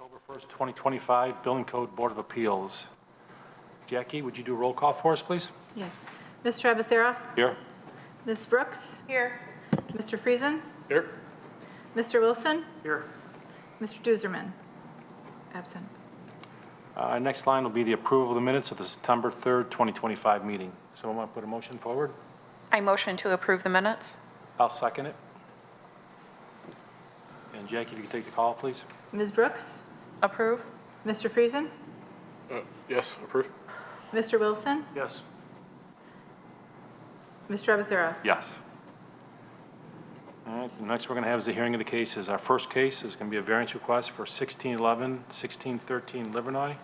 October 1st, 2025, Building Code Board of Appeals. Jackie, would you do a roll call for us, please? Yes. Mr. Abathera? Here. Ms. Brooks? Here. Mr. Friesen? Here. Mr. Wilson? Here. Mr. Duserman? Absent. Next line will be the approval of the minutes of the September 3rd, 2025 meeting. Someone want to put a motion forward? I motion to approve the minutes. I'll second it. And Jackie, if you could take the call, please. Ms. Brooks? Approve. Mr. Friesen? Yes, approve. Mr. Wilson? Yes. Mr. Abathera? Yes. All right, the next we're going to have is the hearing of the cases. Our first case is going to be a variance request for 1611, 1613 Livernois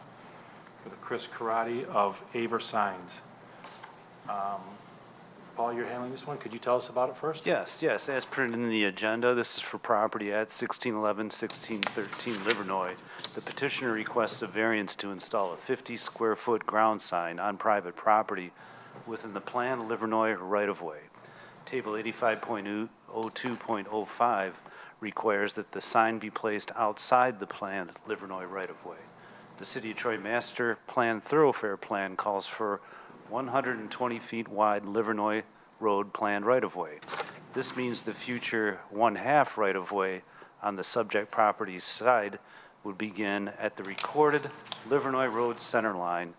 for the Chris Karate of Aver Signs. Paul, you're handling this one. Could you tell us about it first? Yes, as printed in the agenda, this is for property at 1611, 1613 Livernois. The petitioner requests a variance to install a 50-square-foot ground sign on private property within the planned Livernois right-of-way. Table 85.02.05 requires that the sign be placed outside the planned Livernois right-of-way. The City of Troy Master Plan Thoroughfare Plan calls for 120 feet wide Livernois Road planned right-of-way. This means the future one-half right-of-way on the subject property's side would begin at the recorded Livernois Road center line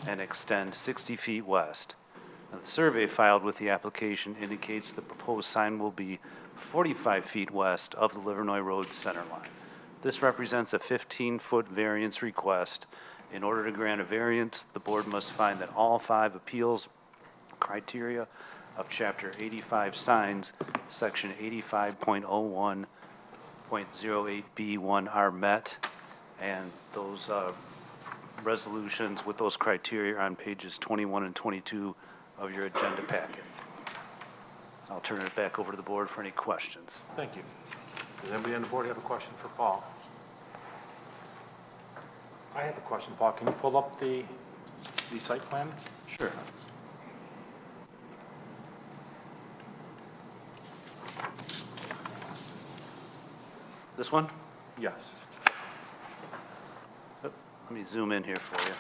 and extend 60 feet west. Now, the survey filed with the application indicates the proposed sign will be 45 feet west of the Livernois Road center line. This represents a 15-foot variance request. In order to grant a variance, the board must find that all 5 appeals criteria of Chapter 85 signs, Section 85.01.08B1 are met, and those resolutions with those criteria are on pages 21 and 22 of your agenda packet. I'll turn it back over to the board for any questions. Thank you. Does anybody on the board have a question for Paul? I have a question, Paul. Can you pull up the site plan? Sure. This one? Yes. Let me zoom in here for you.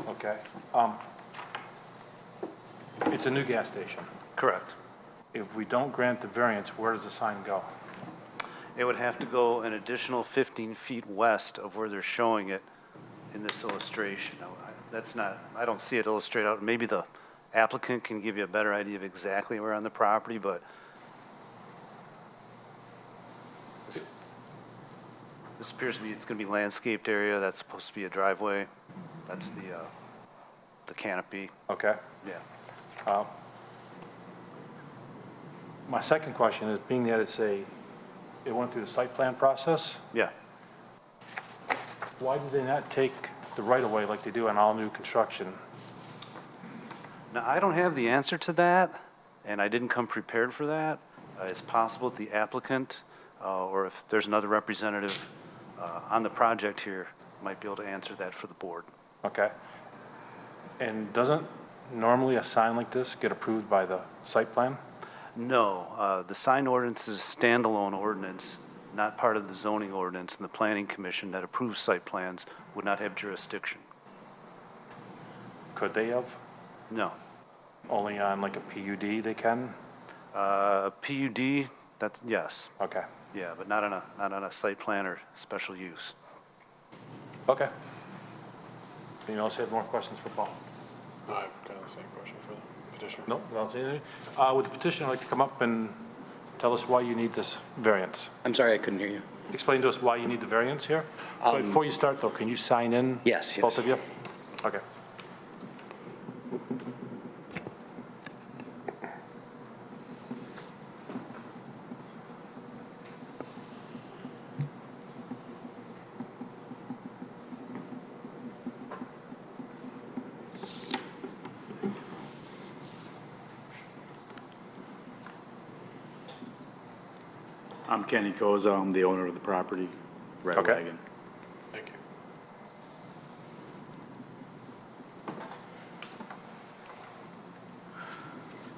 Okay. It's a new gas station. Correct. If we don't grant the variance, where does the sign go? It would have to go an additional 15 feet west of where they're showing it in this illustration. Now, that's not, I don't see it illustrated out. Maybe the applicant can give you a better idea of exactly where on the property, but this appears to be, it's going to be landscaped area. That's supposed to be a driveway. That's the canopy. Okay. Yeah. My second question is, being that it went through the site plan process, Yeah. why did they not take the right-of-way like they do on all new construction? Now, I don't have the answer to that, and I didn't come prepared for that. It's possible that the applicant, or if there's another representative on the project here, might be able to answer that for the board. Okay. And doesn't normally a sign like this get approved by the site plan? No, the sign ordinance is a standalone ordinance, not part of the zoning ordinance, and the planning commission that approves site plans would not have jurisdiction. Could they have? No. Only on like a PUD they can? PUD, that's, yes, Okay. yeah, but not on a site plan or special use. Okay. Anyone else have more questions for Paul? I've kind of the same question for the petitioner. No, I don't see anything. Would the petitioner like to come up and tell us why you need this variance? I'm sorry, I couldn't hear you. Explain to us why you need the variance here. But before you start though, can you sign in? Yes, Both yes. of you? Okay. I'm Kenny Koza. I'm the owner of the property, Red Okay. Wagon. Thank you.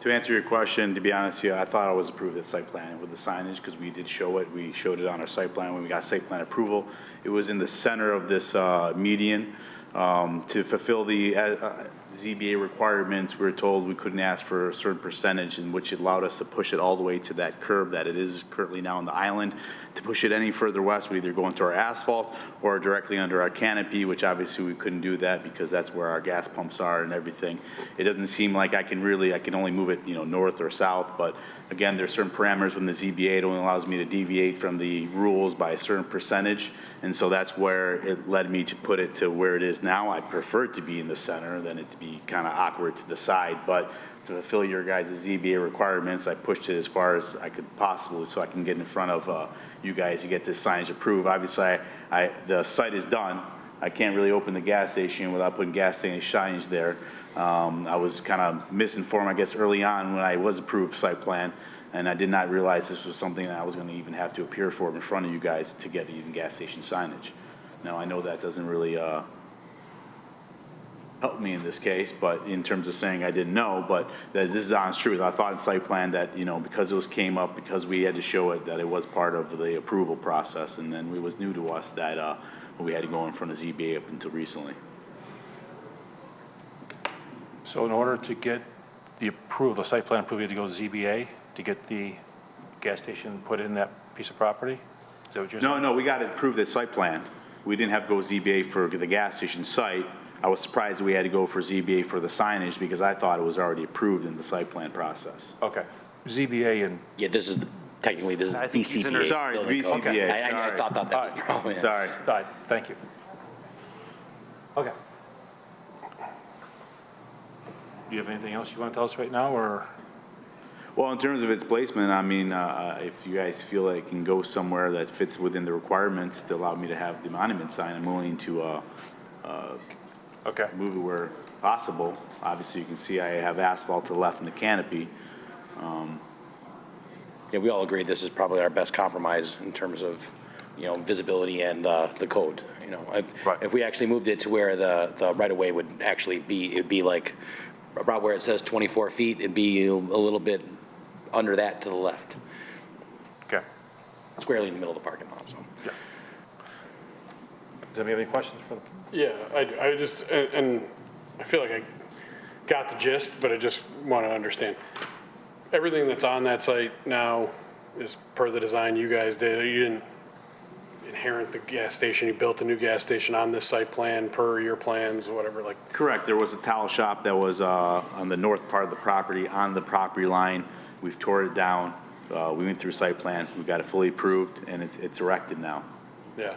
To answer your question, to be honest with you, I thought I was approved at site plan with the signage because we did show it. We showed it on our site plan when we got site plan approval. It was in the center of this median. To fulfill the ZBA requirements, we were told we couldn't ask for a certain percentage, in which it allowed us to push it all the way to that curb that it is currently now on the island. To push it any further west, we either go into our asphalt or directly under our canopy, which obviously we couldn't do that because that's where our gas pumps are and everything. It doesn't seem like I can only move it, north or south, but again, there's certain parameters when the ZBA, it only allows me to deviate from the rules by a certain percentage. And so that's where it led me to put it to where it is now. I prefer it to be in the center than it to be kind of awkward to the side, but to fulfill your guys' ZBA requirements, I pushed it as far as I could possibly so I can get in front of you guys to get this signage approved. Obviously, the site is done. I can't really open the gas station without putting gas station signage there. I was kind of misinformed, I guess, early on when I was approved site plan, and I did not realize this was something that I was going to even have to appear for in front of you guys to get even gas station signage. Now, I know that doesn't really help me in this case, but in terms of saying I didn't know, but that this is honest truth. I thought in site plan that, because it came up, because we had to show it, that it was part of the approval process, and then it was new to us that we had to go in front of ZBA up until recently. So in order to get the site plan approval, you had to go to ZBA to get the gas station put in that piece of property? Is that what you're saying? No, we got it approved at site plan. We didn't have to go ZBA for the gas station site. I was surprised that we had to go for ZBA for the signage because I thought it was already approved in the site plan process. Okay. ZBA and, Yeah, this is technically this is I think he's BCBA. Sorry, building code. BCBA, I sorry. thought that was the problem. Yeah. Sorry. all right, thank you. Okay. Do you have anything else you want to tell us right now, or? Well, in terms of its placement, I mean, if you guys feel like it can go somewhere that fits within the requirements to allow me to have the monument sign, I'm willing to Okay. move it where possible. Obviously, you can see I have asphalt to the left in the canopy. Yeah, we all agree this is probably our best compromise in terms of, visibility and the code. Right. If we actually moved it to where the right of way would actually be, it'd be like about where it says 24 feet. It'd be a little bit under that to the left, Okay. squarely in the middle of the parking lot. So. Yeah. Does anybody have any questions for the? Yeah, I just, and I feel like I got the gist, but I just want to understand. Everything that's on that site now is per the design you guys did. You didn't inherit the gas station. You built a new gas station on this site plan per your plans, whatever, like. Correct. There was a towel shop that was on the north part of the property, on the property line. We've tore it down. We went through site plan. We got it fully approved, and it's erected now. Yeah.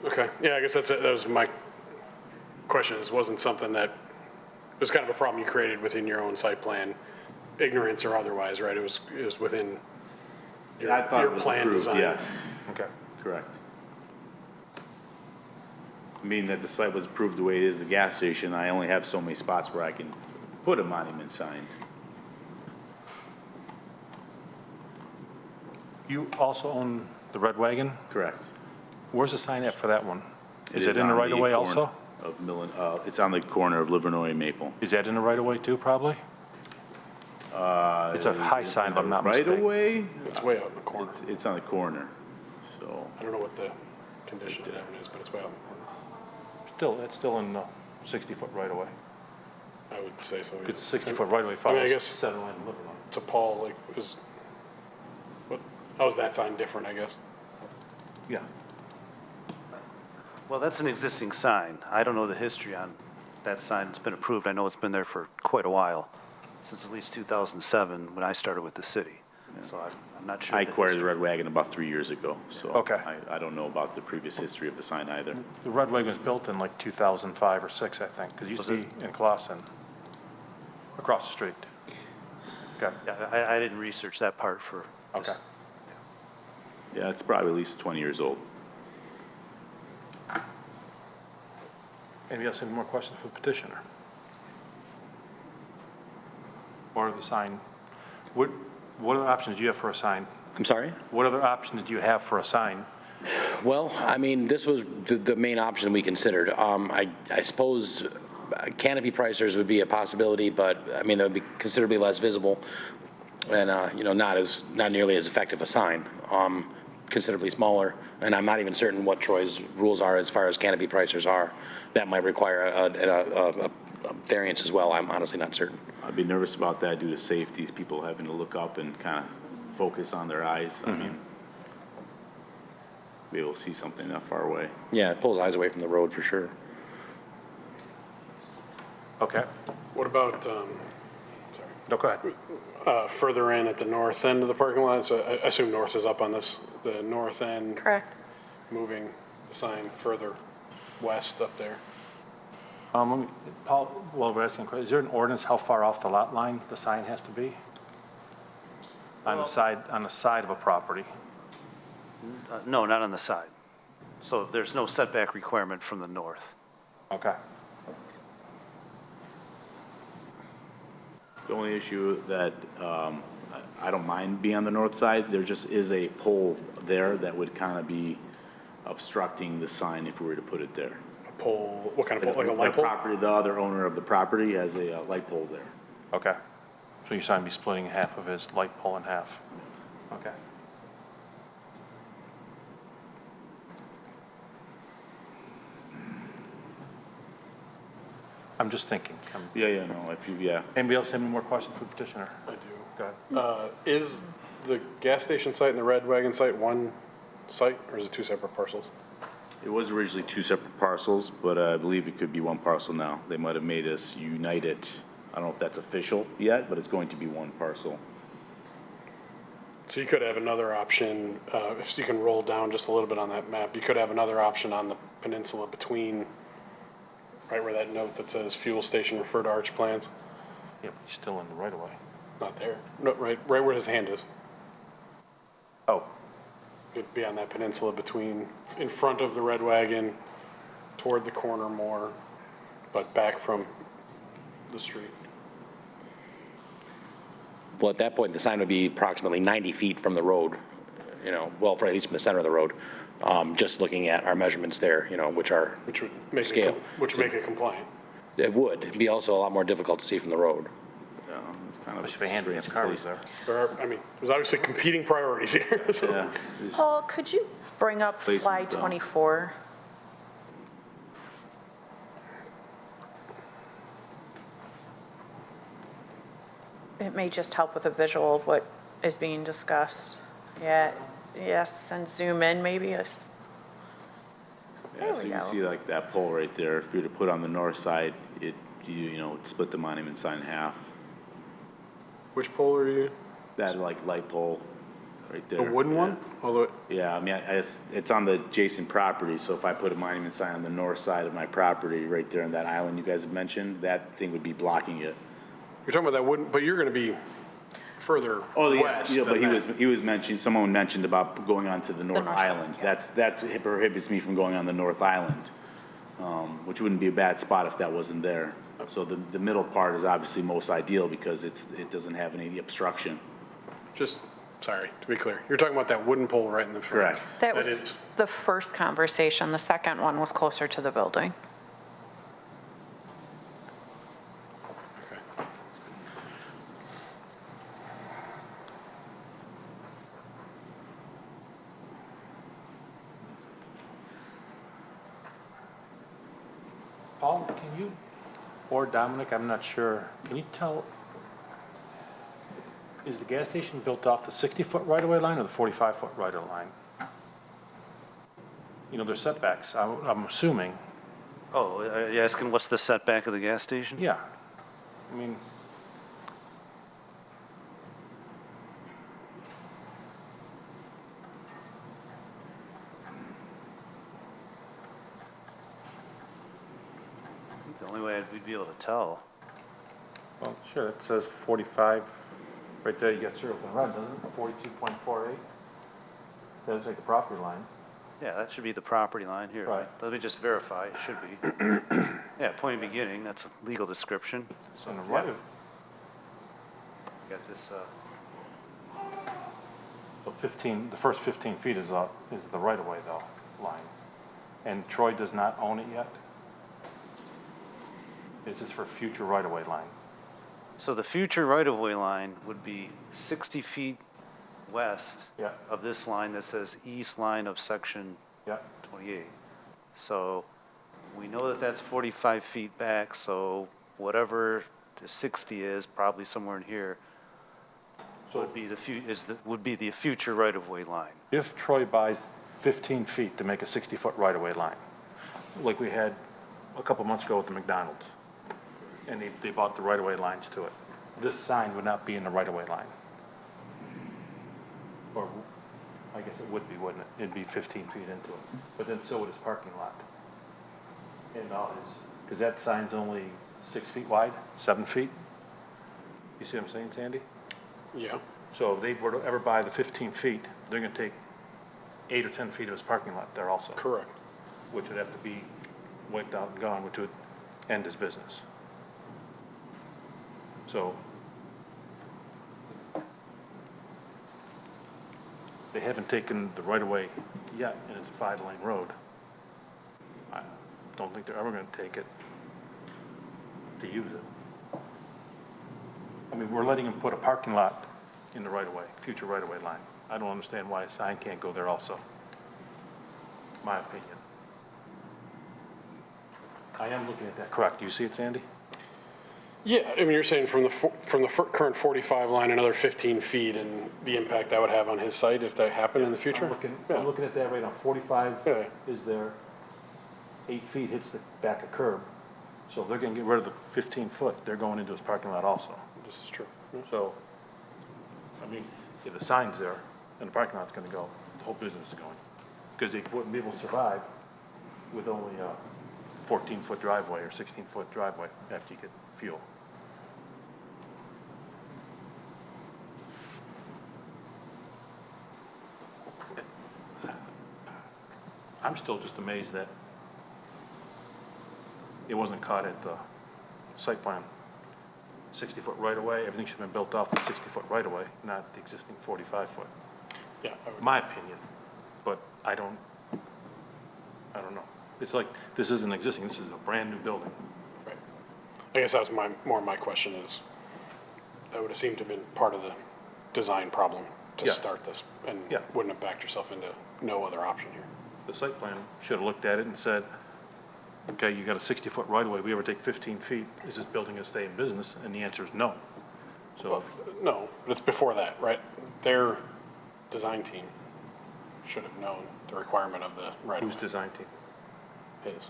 Okay, yeah, I guess that was my question. It wasn't something that, it was kind of a problem you created within your own site plan, ignorance or otherwise, right? It was within I thought your it was plan approved, design. yes. Okay. Correct. I mean that the site was approved the way it is, the gas station. I only have so many spots where I can put a monument sign. You also own the Red Wagon? Correct. Where's the sign at for that one? Is it in on the right of way corner also? Of it's on the corner of Livernois and Maple. Is that in the right of way too, probably? It's a high sign, if I'm not Right mistaken. away? It's way out in the corner. It's on the corner, so. I don't know what the condition of that one is, but it's way out in the corner. Still, it's still in the 60-foot right of way. I would say so. yeah. Because the 60-foot right of way I follows guess- center line and Livernois. To Paul, how is that sign different, I guess? Yeah. Well, that's an existing sign. I don't know the history on that sign. It's been approved. I know it's been there for quite a while, since at least 2007, when I started with the city. So I'm not sure. I the acquired the history. Red Wagon about 3 years ago, so. Okay. I don't know about the previous history of the sign either. The Red Wagon was built in like 2005 or 6, I think, because it used to be in Clausen, across the street. Okay. Yeah, I didn't research that part for Okay. this. Yeah, it's probably at least 20 years old. Anybody else have any more questions for the petitioner? Or the sign? What other options do you have for a sign? I'm sorry? What other options do you have for a sign? Well, I mean, this was the main option we considered. I suppose Canopy pricers would be a possibility, but, I mean, that would be considerably less visible and, not nearly as effective a sign, considerably smaller. And I'm not even certain what Troy's rules are as far as canopy pricers are. That might require a variance as well. I'm honestly not certain. I'd be nervous about that due to safety, people having to look up and kind of focus on their eyes. I mean, be able to see something that far away. Yeah, it pulls eyes away from the road for sure. Okay. What about, No, go ahead. further in at the north end of the parking lot? So I assume north is up on this, the north end, Correct. moving the sign further west up there. Let me, Paul, while we're asking a question, is there an ordinance how far off the lot line the sign has to be? On the side of a property? No, not on the side. So there's no setback requirement from the north. Okay. The only issue that I don't mind being on the north side, there just is a pole there that would kind of be obstructing the sign if we were to put it there. A pole, what kind of pole, like a light The pole? property, the other owner of the property has a light pole there. Okay. So your sign be splitting half of his light pole in half? Okay. I'm just thinking. Yeah, no, if you, yeah. Anybody else have any more questions for the petitioner? I do. Go ahead. Is the gas station site and the Red Wagon site one site, or is it two separate parcels? It was originally two separate parcels, but I believe it could be one parcel now. They might have made us unite it. I don't know if that's official yet, but it's going to be one parcel. So you could have another option, if you can roll down just a little bit on that map, you could have another option on the peninsula between, right where that note that says fuel station refer to Arch plans, Yeah, but he's still in the right of way. not there, no, right where his hand is. Oh, It'd be on that peninsula between, in front of the Red Wagon, toward the corner more, but back from the street. Well, at that point, the sign would be approximately 90 feet from the road, well, for at least from the center of the road. Just looking at our measurements there, which are, Which would make Scale. which would make it compliant. it would be also a lot more difficult to see from the road. Yeah, it's kind of. especially if a handicapped car was there. There's obviously competing priorities here, so. Yeah, it's- Paul, could you bring up Placement, slide though. 24? It may just help with a visual of what is being discussed. Yeah, yes, and zoom in maybe. yeah, There so we you can go. see like that pole right there. If you were to put on the north side, it'd split the monument sign in half. Which pole are you? That like light pole right there. The wooden one? Although, Yeah, I mean, it's on the adjacent property, so if I put a monument sign on the north side of my property, right there on that island you guys have mentioned, that thing would be blocking it. you're talking about that wooden, but you're gonna be further west Yeah, but than that. he was mentioning, someone mentioned about going onto the North north side, Island. yeah. That prohibits me from going on the North Island, which wouldn't be a bad spot if that wasn't there. So the middle part is obviously most ideal because it doesn't have any obstruction. Just, sorry, to be clear, you're talking about that wooden pole right in the front. Correct. That is- was the first conversation. The second one was closer to the building. Okay. Paul, can you, or Dominic, I'm not sure, can you tell, is the gas station built off the 60-foot right-of-way line or the 45-foot right-of-way line? There's setbacks, I'm assuming. Oh, are you asking what's the setback of the gas station? Yeah. I mean, The only way we'd be able to tell. well, sure, it says 45, right there, you got circled in red, doesn't it? 42.48. That looks like the property line. Yeah, that should be the property line here. Right. Let me just verify, it should be. Yeah, point of beginning, that's a legal description. So on the right of, Got this, so 15, the first 15 feet is the right-of-way though, line. And Troy does not own it yet? Is this for future right-of-way line? So the future right-of-way line would be 60 feet west Yeah. of this line that says east line of section Yeah. 28. So we know that that's 45 feet back, so whatever the 60 is, probably somewhere in here, would be would be the future right-of-way line. If Troy buys 15 feet to make a 60-foot right-of-way line, like we had a couple months ago with the McDonald's, and they bought the right-of-way lines to it, this sign would not be in the right-of-way line. Or, I guess it would be, wouldn't it? It'd be 15 feet into it. But then so would his parking lot. And all his, because that sign's only 6 feet wide, 7 feet. You see what I'm saying, Sandy? Yeah. So if they were to ever buy the 15 feet, they're gonna take 8 or 10 feet of his parking lot there also. Correct. Which would have to be wiped out and gone, which would end his business. So they haven't taken the right-of-way yet, and it's a 5-lane road. I don't think they're ever gonna take it to use it. I mean, we're letting him put a parking lot in the right-of-way, future right-of-way line. I don't understand why a sign can't go there also. My opinion. I am looking at that, correct. Do you see it, Sandy? Yeah, I mean, you're saying from the current 45 line, another 15 feet, and the impact that would have on his site if that happened in the future? I'm looking at that right now. 45 Yeah. is there. 8 feet hits the back of curb. So if they're gonna get rid of the 15 foot, they're going into his parking lot also. This is true. So, I mean, if the sign's there and the parking lot's gonna go, the whole business is going. Because they wouldn't be able to survive with only a 14-foot driveway or 16-foot driveway after you get fuel. I'm still just amazed that it wasn't caught at the site plan. 60-foot right-of-way, everything should have been built off the 60-foot right-of-way, not the existing 45-foot. Yeah, I would. My opinion, but I don't know. It's like, this isn't existing, this is a brand-new building. Right. I guess that was more my question is, that would have seemed to have been part of the design problem to Yeah. start this, and Yeah. wouldn't have backed yourself into no other option here. The site plan should have looked at it and said, okay, you got a 60-foot right-of-way, we ever take 15 feet, is this building gonna stay in business? And the answer is no. So, No, but it's before that, right? Their design team should have known the requirement of the right whose of design team? his.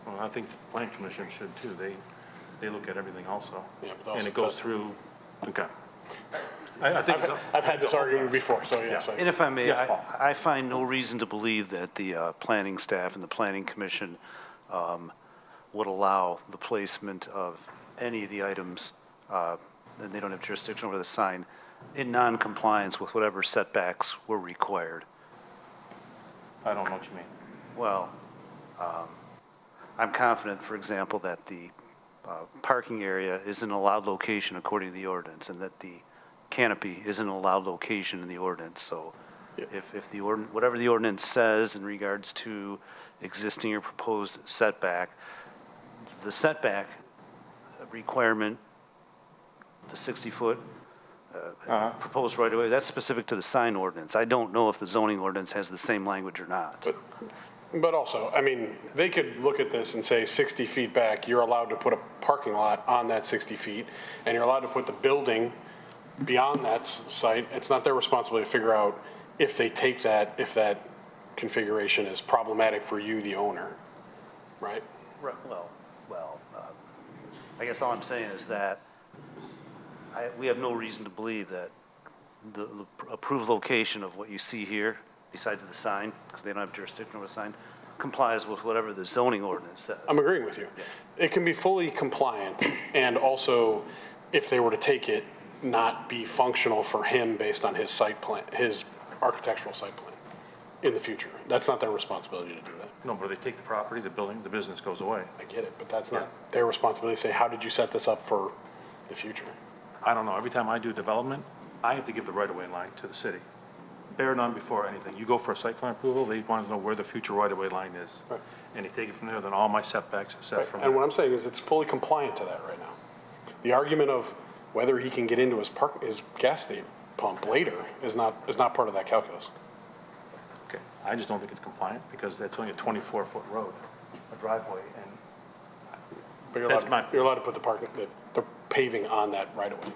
Well, I think the plan commission should too, they look at everything also. Yeah, but And also it goes does- through, okay. I think. I've had this argument before, so yes. And if I may, Yes, Paul. I find no reason to believe that the planning staff and the planning commission would allow the placement of any of the items, and they don't have jurisdiction over the sign, in non-compliance with whatever setbacks were required. I don't know what you mean. Well, I'm confident, for example, that the parking area is an allowed location according to the ordinance, and that the canopy is an allowed location in the ordinance. So if the whatever the ordinance says in regards to existing or proposed setback, the setback requirement, the 60-foot proposed right-of-way, that's specific to the sign ordinance. I don't know if the zoning ordinance has the same language or not. But also, I mean, they could look at this and say 60 feet back, you're allowed to put a parking lot on that 60 feet, and you're allowed to put the building beyond that site. It's not their responsibility to figure out if they take that, if that configuration is problematic for you, the owner, right? Right, well, I guess all I'm saying is that we have no reason to believe that the approved location of what you see here, besides the sign, because they don't have jurisdiction over the sign, complies with whatever the zoning ordinance says. I'm agreeing with you. It can be fully compliant, and also, if they were to take it, not be functional for him based on his site plan, his architectural site plan in the future. That's not their responsibility to do that. No, but they take the property, the building, the business goes away. I get it, but that's not their responsibility to say, how did you set this up for the future? I don't know, every time I do development, I have to give the right-of-way line to the city. bear none before anything. You go for a site plan approval, they want to know where the future right-of-way line is. Right. And you take it from there, then all my setbacks are set from And there. what I'm saying is it's fully compliant to that right now. The argument of whether he can get into his gas station pump later is not part of that calculus. Okay, I just don't think it's compliant because that's only a 24-foot road, a driveway, and But you're That's allowed, you're allowed to put the paving on that right away.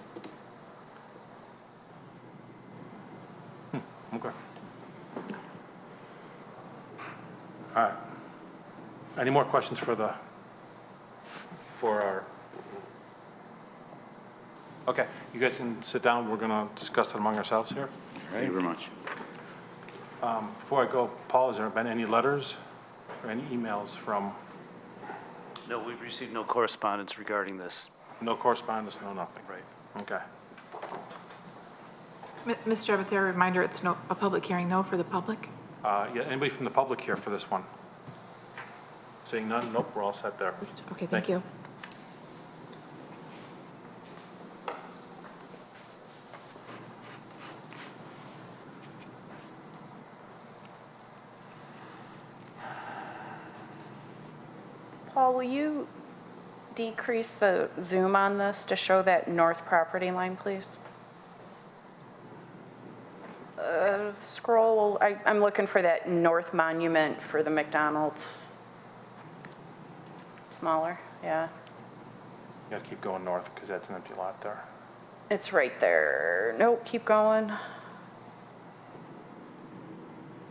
okay. All right. Any more questions for our? Okay, you guys can sit down. We're going to discuss it among ourselves here. Thank you very much. Before I go, Paul, has there been any letters or any emails from, No, we've received no correspondence regarding this. no correspondence, no nothing? Right. Okay. Mr. Abathur, reminder, it's a public hearing, though, for the public? Yeah, anybody from the public here for this one? Seeing none? Nope, we're all set there. Okay, thank you. Paul, will you decrease the zoom on this to show that north property line, please? Scroll, I'm looking for that north monument for the McDonald's. Smaller, yeah. You gotta keep going north because that's an empty lot there. It's right there. Nope, keep going.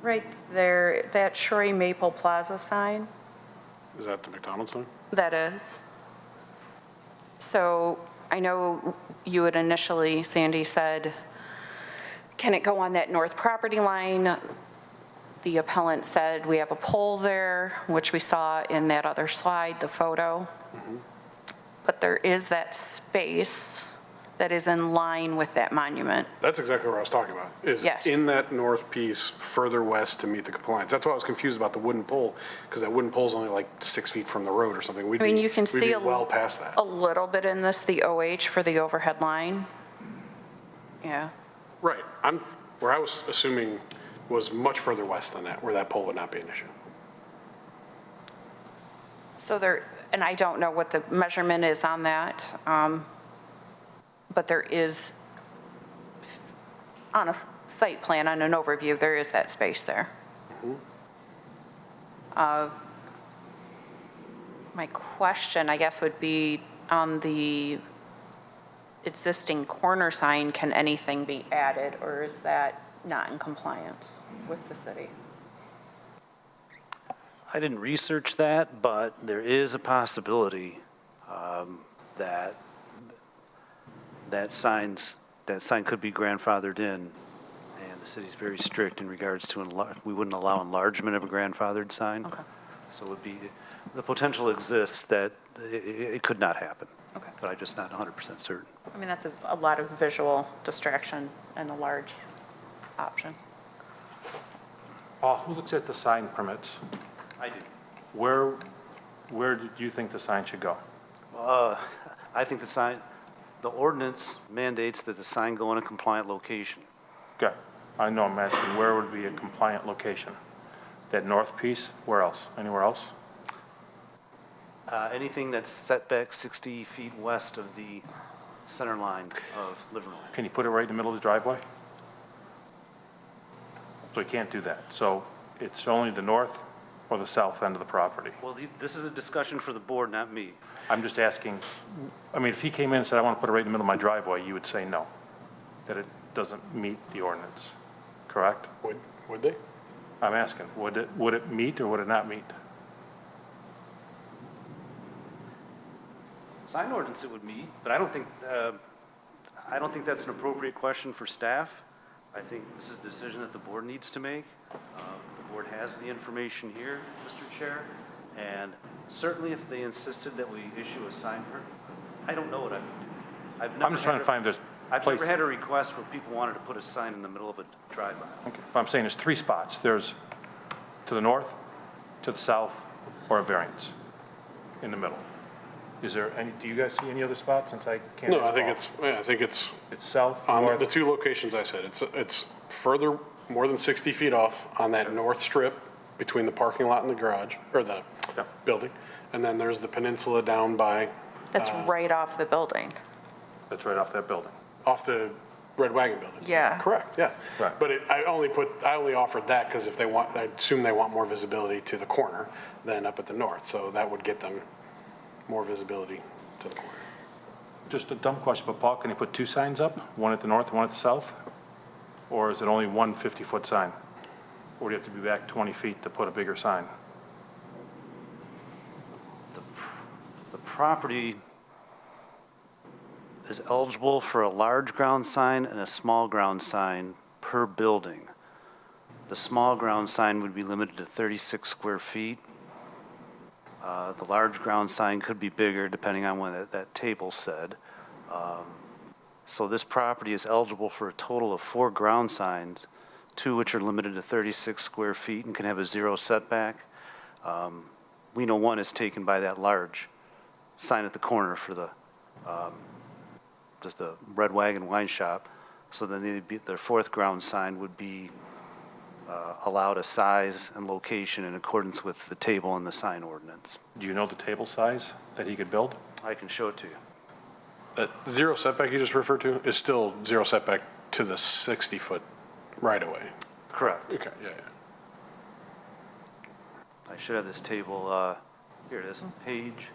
Right there, that Shorey Maple Plaza sign. Is that the McDonald's sign? That is. So I know you had initially, Sandy said, can it go on that north property line? The appellant said we have a pole there, which we saw in that other slide, the photo. But there is that space that is in line with that monument. That's exactly what I was talking about, is Yes. in that north piece further west to meet the compliance. That's why I was confused about the wooden pole, because that wooden pole's only like 6 feet from the road or something. I mean, you can we'd see be a well past that. a little bit in this, the OH for the overhead line. Yeah. Right. Where I was assuming was much further west than that, where that pole would not be an issue. So there, and I don't know what the measurement is on that, but there is, on a site plan, on an overview, there is that space there. My question, I guess, would be on the existing corner sign, can anything be added, or is that not in compliance with the city? I didn't research that, but there is a possibility that that sign could be grandfathered in, and the city's very strict in regards to, we wouldn't allow enlargement of a grandfathered sign. Okay. So it would be, the potential exists that it could not happen. Okay. But I'm just not 100% certain. I mean, that's a lot of visual distraction and a large option. Paul, who looks at the sign permits? I do. Where do you think the sign should go? I think the ordinance mandates that the sign go in a compliant location. Okay, I know I'm asking where would be a compliant location? That north piece, where else? Anywhere else? Anything that's set back 60 feet west of the center line of Livernois. Can you put it right in the middle of the driveway? So you can't do that. So it's only the north or the south end of the property? Well, this is a discussion for the board, not me. I'm just asking, I mean, if he came in and said, I want to put it right in the middle of my driveway, you would say no, that it doesn't meet the ordinance, correct? Would they? I'm asking, would it meet or would it not meet? Sign ordinance it would meet, but I don't think that's an appropriate question for staff. I think this is a decision that the board needs to make. The board has the information here, Mr. Chair, and certainly if they insisted that we issue a sign permit, I don't know what I would do. I'm just trying to find this I've place. never had a request where people wanted to put a sign in the middle of a drive-by. Okay, but I'm saying there's three spots. There's to the north, to the south, or a variance in the middle. Is there any, do you guys see any other spots since I can't? No, ask I think Paul? it's It's south, on the north, two locations I said. It's further more than 60 feet off on that north strip between the parking lot and the garage, or the Yeah. building. And then there's the peninsula down by, That's right off the building. That's right off that building. off the Red Wagon building. Yeah. Correct, yeah. Right. But I only offered that because if they want, I assume they want more visibility to the corner than up at the north. So that would get them more visibility to the corner. Just a dumb question, but Paul, can you put two signs up? One at the north, one at the south? Or is it only one 50-foot sign? Or do you have to be back 20 feet to put a bigger sign? The property is eligible for a large ground sign and a small ground sign per building. The small ground sign would be limited to 36 square feet. The large ground sign could be bigger depending on what that table said. So this property is eligible for a total of 4 ground signs, 2 which are limited to 36 square feet and can have a 0 setback. We know 1 is taken by that large sign at the corner for the, just the Red Wagon Wine Shop. So then their 4th ground sign would be allowed a size and location in accordance with the table and the sign ordinance. Do you know the table size that he could build? I can show it to you. That 0 setback you just referred to is still 0 setback to the 60-foot right-of-way. Correct. Okay, yeah, yeah. I should have this table, here it is, page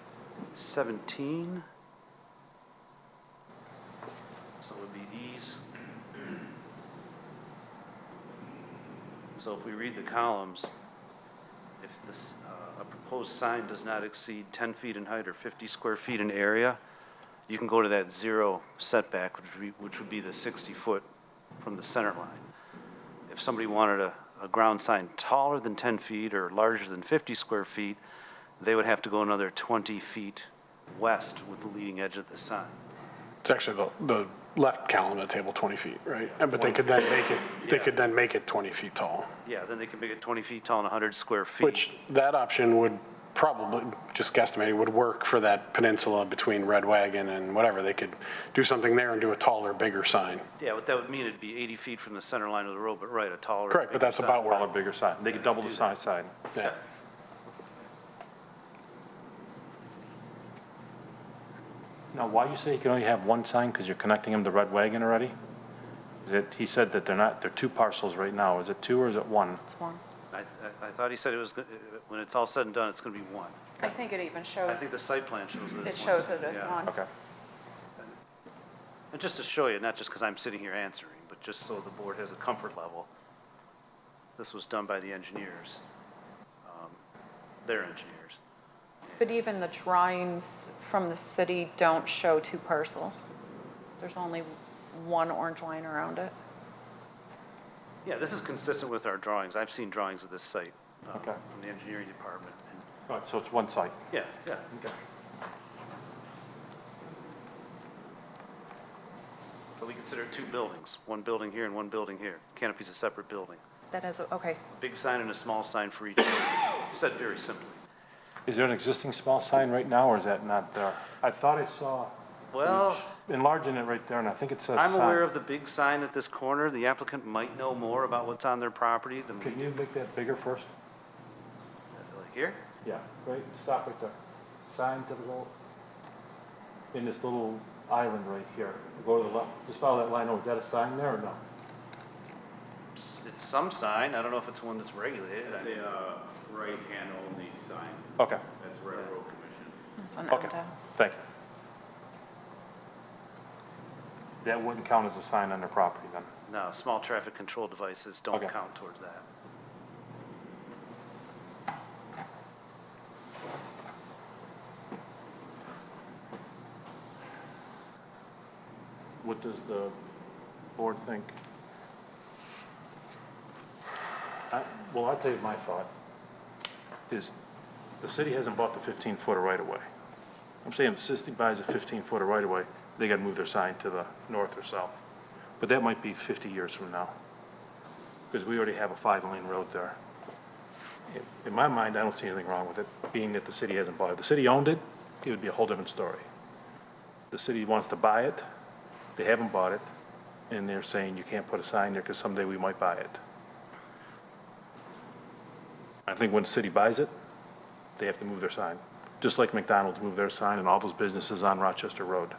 17. So it would be these. So if we read the columns, if this, a proposed sign does not exceed 10 feet in height or 50 square feet in area, you can go to that 0 setback, which would be the 60-foot from the center line. If somebody wanted a ground sign taller than 10 feet or larger than 50 square feet, they would have to go another 20 feet west with the leading edge of the sign. It's actually the left column of the table, 20 feet, right? But they could then make it, they could then make it 20 feet tall, Yeah, then they can make it 20 feet tall and 100 square feet. which that option would probably, just guesstimating, would work for that peninsula between Red Wagon and whatever. They could do something there and do a taller, bigger sign. Yeah, what that would mean, it'd be 80 feet from the center line of the road, but right, a taller. Correct, but bigger that's sign. about Or a where, bigger sign? They could double the size sign. yeah. Now, why you say you can only have one sign? Because you're connecting them to Red Wagon already? Is it, he said that they're 2 parcels right now. Is it 2 or is it 1? It's 1. I thought he said it was, when it's all said and done, it's going to be 1. I think it even shows. I think the site plan shows it as 1. It shows it as Yeah. 1. Okay. And just to show you, not just because I'm sitting here answering, but just so the board has a comfort level, this was done by the engineers, their engineers. But even the drawings from the city don't show 2 parcels. There's only 1 orange line around it. Yeah, this is consistent with our drawings. I've seen drawings of this site Okay. from the engineering department. And All right, so it's one site. yeah, yeah. But we consider it 2 buildings, 1 building here and 1 building here. Canopy's a separate building. That is, okay. A big sign and a small sign for each building. Said very simply. Is there an existing small sign right now, or is that not there? I thought I saw Well, enlarging it right there, and I think it says I'm sign. aware of the big sign at this corner. The applicant might know more about what's on their property than we Can do. you make that bigger first? Like here? Yeah, right, stop right there. Sign typical, in this little island right here. Go to the left, just follow that line over. Is that a sign there or no? It's some sign. I don't know if it's one that's regulated. It's a right-hand only sign. Okay, That's Railroad Commission. It's an okay, end. thank you. That wouldn't count as a sign on their property then? No, small traffic control devices don't Okay. count towards that. What does the board think? Well, I'll tell you my thought, is the city hasn't bought the 15-footer right-of-way. I'm saying if the city buys a 15-footer right-of-way, they gotta move their sign to the north or south. But that might be 50 years from now, because we already have a 5-lane road there. In my mind, I don't see anything wrong with it, being that the city hasn't bought it. If the city owned it, it would be a whole different story. The city wants to buy it, they haven't bought it, and they're saying you can't put a sign there because someday we might buy it. I think when the city buys it, they have to move their sign. Just like McDonald's moved their sign and all those businesses on Rochester Road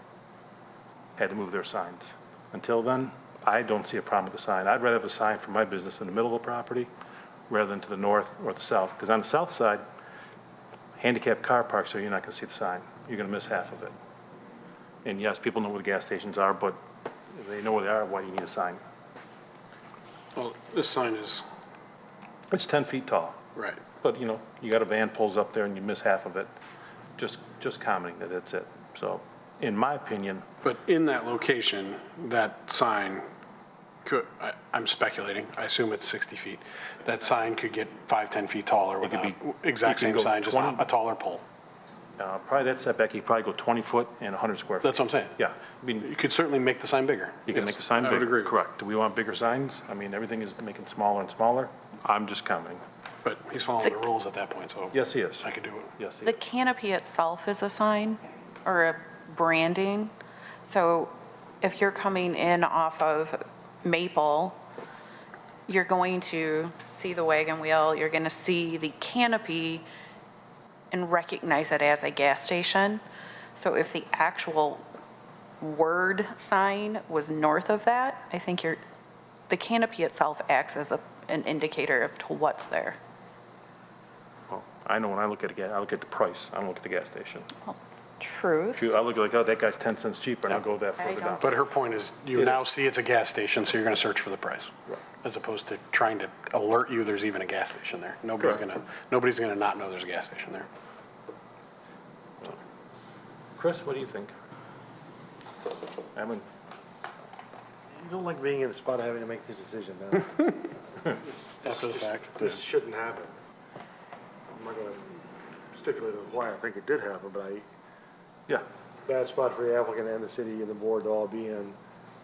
had to move their signs. Until then, I don't see a problem with the sign. I'd rather have a sign for my business in the middle of the property rather than to the north or the south. Because on the south side, handicapped car parks, so you're not gonna see the sign. You're gonna miss half of it. And yes, people know where the gas stations are, but if they know where they are, why do you need a sign? Well, this sign is, It's 10 feet tall. right. But, you know, you got a van pulls up there and you miss half of it, just commenting that that's it. So, in my opinion, But in that location, that sign could, I'm speculating, I assume it's 60 feet. That sign could get 5, 10 feet taller could without, be- exact it can same go sign, just 20 a taller pole. probably that setback, you could probably go 20 foot and 100 square feet. That's what I'm saying. Yeah, I mean, You could certainly make the sign bigger. you can Yes, make the sign I bigger. would agree. Correct. Do we want bigger signs? I mean, everything is making smaller and smaller. I'm just commenting. But he's following the rules at that point, so. Yes, he is. I could do it. Yes, he The is. canopy itself is a sign or a branding. So if you're coming in off of Maple, you're going to see the wagon wheel, you're going to see the canopy and recognize it as a gas station. So if the actual word sign was north of that, I think the canopy itself acts as an indicator of to what's there. Well, I know when I look at I look at the price. I don't look at the gas station. Truth. I look like, oh, that guy's 10 cents cheaper, and I'll go that I further down. don't- But her point is, you It now is. see it's a gas station, so you're gonna search for the price. As opposed to trying to alert you there's even a gas station there. Nobody's Correct. gonna not know there's a gas station there. Chris, what do you think? I mean, You don't like being in the spot of having to make this decision, no? After the fact. This shouldn't happen. I'm not gonna stipulate on why I think it did happen, but yeah, bad spot for the applicant and the city and the board to all be in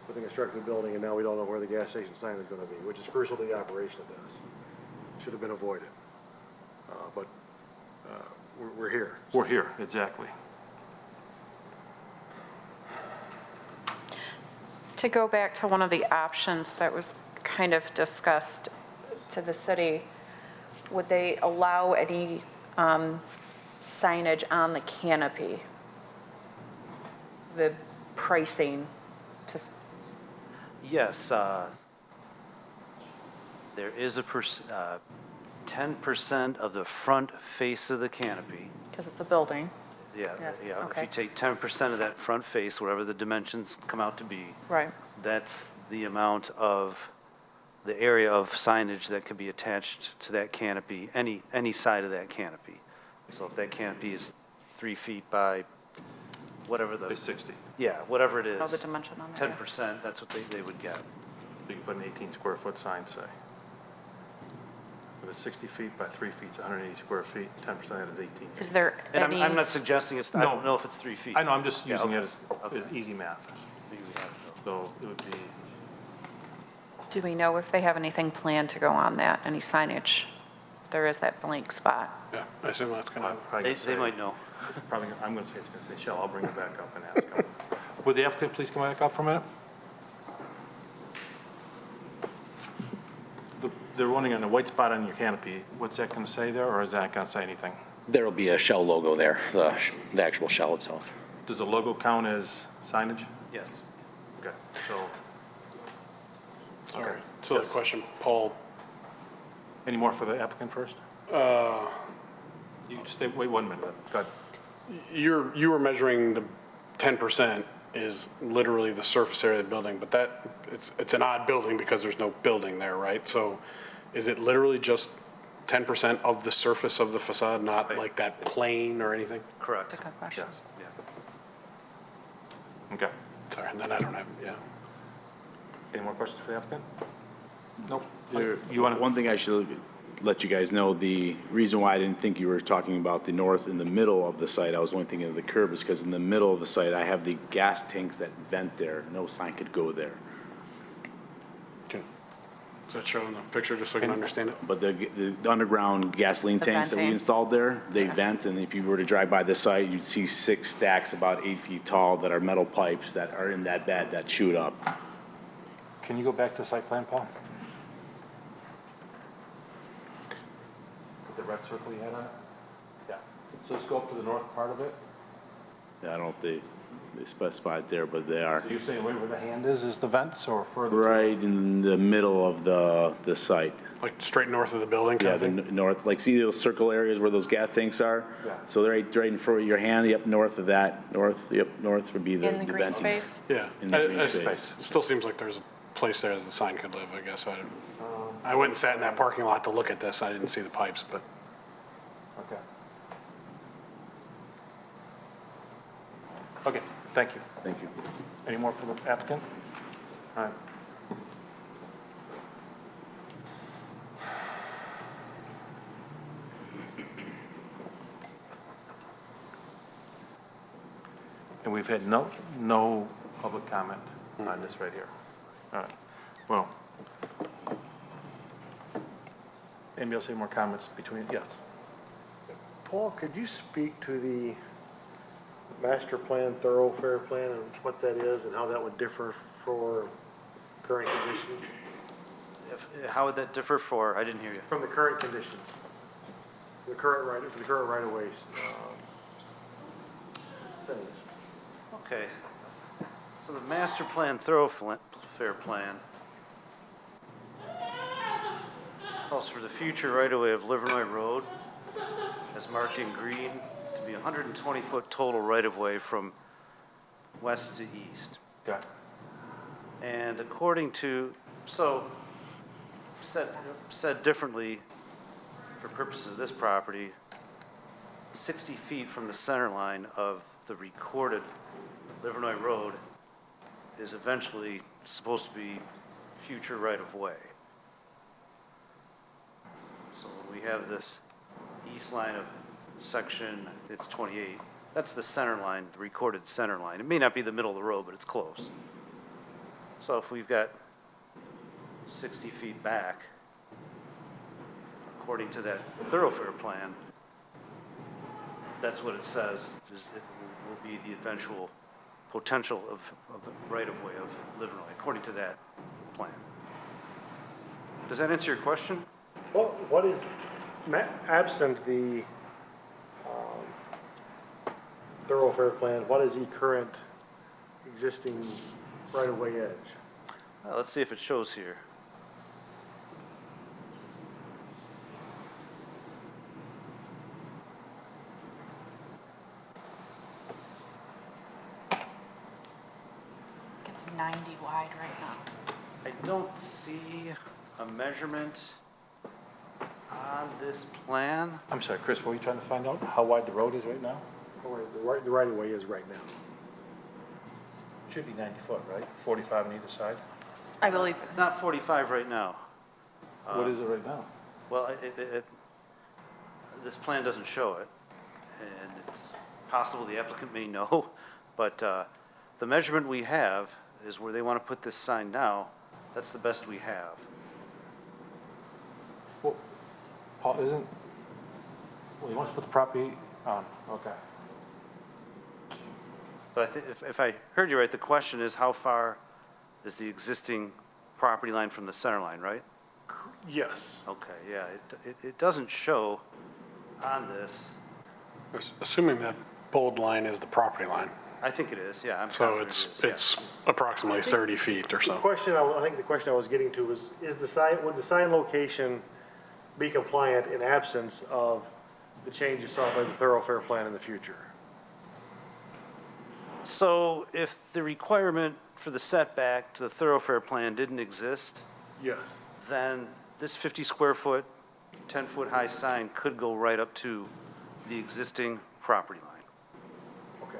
with a constructed building, and now we don't know where the gas station sign is gonna be, which is crucial to the operation of this. Should have been avoided. But we're here. we're here, exactly. To go back to one of the options that was kind of discussed to the city, would they allow any signage on the canopy? The pricing to, Yes, there is 10% of the front face of the canopy. because it's a building, Yeah, Yes, yeah. If okay. you take 10% of that front face, whatever the dimensions come out to be, right? that's the amount of the area of signage that could be attached to that canopy, any side of that canopy. So if that canopy is 3 feet by whatever Say the, 60. yeah, whatever it is. Oh, the dimension on there, yeah. 10%, that's what they would get. You can put an 18 square foot sign, say. If it's 60 feet by 3 feet, it's 180 square feet, 10% of that is 18 feet. Is there And any? I'm not suggesting it's, I No. don't know if it's 3 feet. I know, I'm just Yeah, using okay. it as easy math. Maybe we have it, though. So it would be, Do we know if they have anything planned to go on that, any signage? There is that blank spot. Yeah, I assume that's gonna, I'm probably They gonna say. might know. Probably, I'm gonna say it's gonna say Shell, I'll bring it back up and ask him. Would the applicant please come back up for a minute? They're running on a white spot on your canopy, what's that gonna say there, or is that gonna say anything? There'll be a Shell logo there, the actual Shell itself. Does the logo count as signage? Yes. Okay, so, all right. So the question, Paul, any more for the applicant first? You can stay, wait 1 minute, go ahead. you were measuring the 10% is literally the surface area of the building, but that, it's an odd building because there's no building there, right? So is it literally just 10% of the surface of the facade, not like that plane or anything? Correct. That's a good question. Yes, Yeah. okay. Sorry, and then I don't have, yeah. Any more questions for the applicant? Nope. There- You wanna? One thing I should let you guys know, the reason why I didn't think you were talking about the north in the middle of the site, I was only thinking of the curb, is because in the middle of the site, I have the gas tanks that vent there. No sign could go there. Does that show in the picture, just so I can understand it? But the underground gasoline The tanks that we venting. installed there, they vent, and if you were to drive by the site, you'd see 6 stacks about 8 feet tall that are metal pipes that are in that bed that shoot up. Can you go back to site plan, Paul? red circle you had on it? Yeah. So let's go up to the north part of it. Yeah, I don't know if they specified there, but they are So you're saying right where the hand is the vents or further? to- right in the middle of the site. Like straight north of the building kind Yeah, of the thing? north, like see those circle areas where those gas tanks are? Yeah. So they're right in front of your hand, yep, north of that, north would be the. In the green venting. space? Yeah. In the green space. It still seems like there's a place there that the sign could live, I guess. I went and sat in that parking lot to look at this. I didn't see the pipes, but Okay. Okay, thank you. Thank you. Any more for the applicant? All right. And we've had no public comment on this right here. All right, well. Anybody else have more comments between, yes? Paul, could you speak to the master plan, thoroughfare plan, and what that is and how that would differ for current conditions? How would that differ for, I didn't hear you. From the current conditions? The current right-of-ways, settings. Okay, so the master plan thoroughfare plan calls for the future right-of-way of Livernois Road, as marked in green, to be 120-foot total right-of-way from west to east. Got it. And according to, said differently, for purposes of this property, 60 feet from the center line of the recorded Livernois Road is eventually supposed to be future right-of-way. So we have this east line of section, it's 28, that's the center line, the recorded center line. It may not be the middle of the road, but it's close. So if we've got 60 feet back, according to that thoroughfare plan, that's what it says, is it will be the eventual potential of right-of-way of Livernois, according to that plan. Does that answer your question? What is, absent the thoroughfare plan, what is the current existing right-of-way edge? Let's see if it shows here. It's 90 wide right now. I don't see a measurement on this plan. I'm sorry, Chris, what were you trying to find out? How wide the road is right now? The right-of-way is right now. Should be 90 foot, right? 45 on either side? I believe, It's not 45 right now. What is it right now? Well, this plan doesn't show it, and it's possible the applicant may know, but the measurement we have is where they want to put this sign now. That's the best we have. Well, Paul, well, he wants to put the property on, okay. But I think, if I heard you right, the question is how far is the existing property line from the center line, right? Yes. Okay, yeah, it doesn't show on this. assuming that bold line is the property line. I think it is, yeah, I'm So confident it is, yeah. it's approximately 30 feet or The so. question, I think the question I was getting to was, would the sign location be compliant in absence of the changes sought by the thoroughfare plan in the future? So if the requirement for the setback to the thoroughfare plan didn't exist, Yes. then this 50 square foot, 10-foot high sign could go right up to the existing property line. Okay.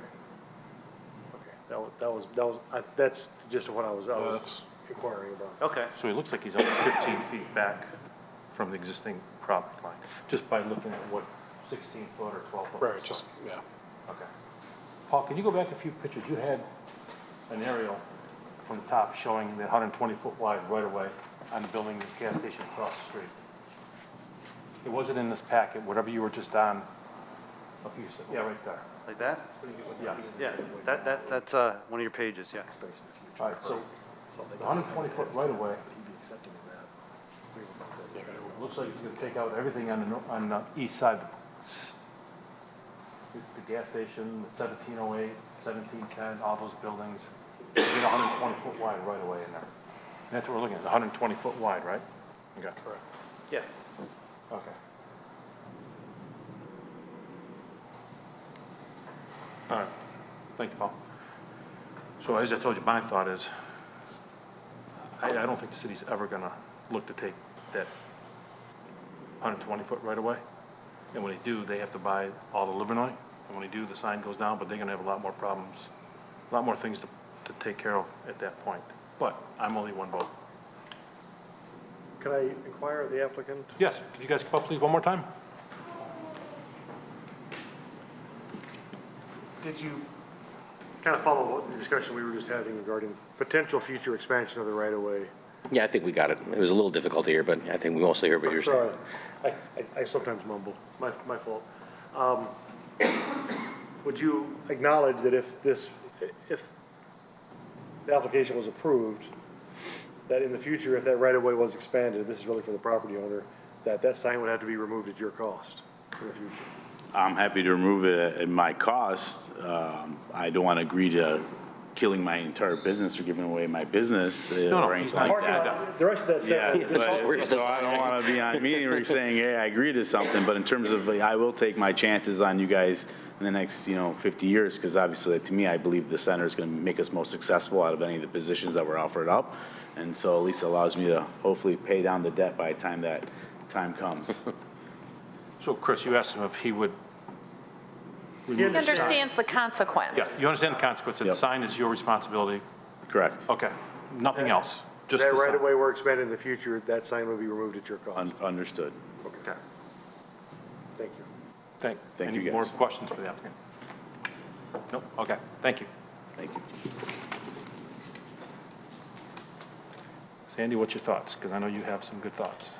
Okay, that's just what I was that's- inquiring about. Okay, So it looks like he's only 15 feet back from the existing property line, just by looking at what 16 foot or 12 foot. Right, just, yeah. Okay. Paul, can you go back a few pictures? You had an aerial from the top showing the 120-foot wide right-of-way on the building, the gas station across the street. It wasn't in this packet, whatever you were just on. Yeah, right there. like that? Yes. Yeah, that's one of your pages, yeah. All right, so the 120-foot right-of-way It looks like it's gonna take out everything on the east side. The gas station, the 1708, 1710, all those buildings. You get 120-foot wide right away in there. And that's what we're looking at, 120-foot wide, right? Okay. Correct. Yeah. Okay. All right, thank you, Paul. So as I told you, my thought is, I don't think the city's ever gonna look to take that 120-foot right away. And when they do, they have to buy all the Livernois. And when they do, the sign goes down, but they're gonna have a lot more problems, a lot more things to take care of at that point. But I'm only one vote. Can I inquire of the applicant? Yes, could you guys come up, please, one more time? Did you kind of follow the discussion we were just having regarding potential future expansion of the right-of-way? Yeah, I think we got it. It was a little difficult here, but I think we mostly heard what you're saying. Sorry, I sometimes mumble, my fault. Would you acknowledge that if the application was approved, that in the future, if that right-of-way was expanded, this is really for the property owner, that sign would have to be removed at your cost in the future? I'm happy to remove it at my cost. I don't want to agree to killing my entire business or giving away my business or he's anything not. like Parking that. lot, the rest of that Yeah, sentence. but, so I don't want to be on meeting where you're saying, hey, I agree to something, but in terms of, like, I will take my chances on you guys in the next, 50 years, because obviously, to me, I believe the center is going to make us most successful out of any of the positions that were offered up. And so at least it allows me to hopefully pay down the debt by the time that time comes. So Chris, you asked him if he would He He understands the Yeah, consequence. you understand the consequence, that the Yep. sign is your responsibility. Correct. Okay, nothing else, just That the sign. right-of-way were expanded in the future, that sign would be removed at your cost. Understood. Okay, Thank you. thank Thank you, Any more guys. questions for the applicant? Nope, okay, thank you. Thank you. Sandy, what's your thoughts? Because I know you have some good thoughts.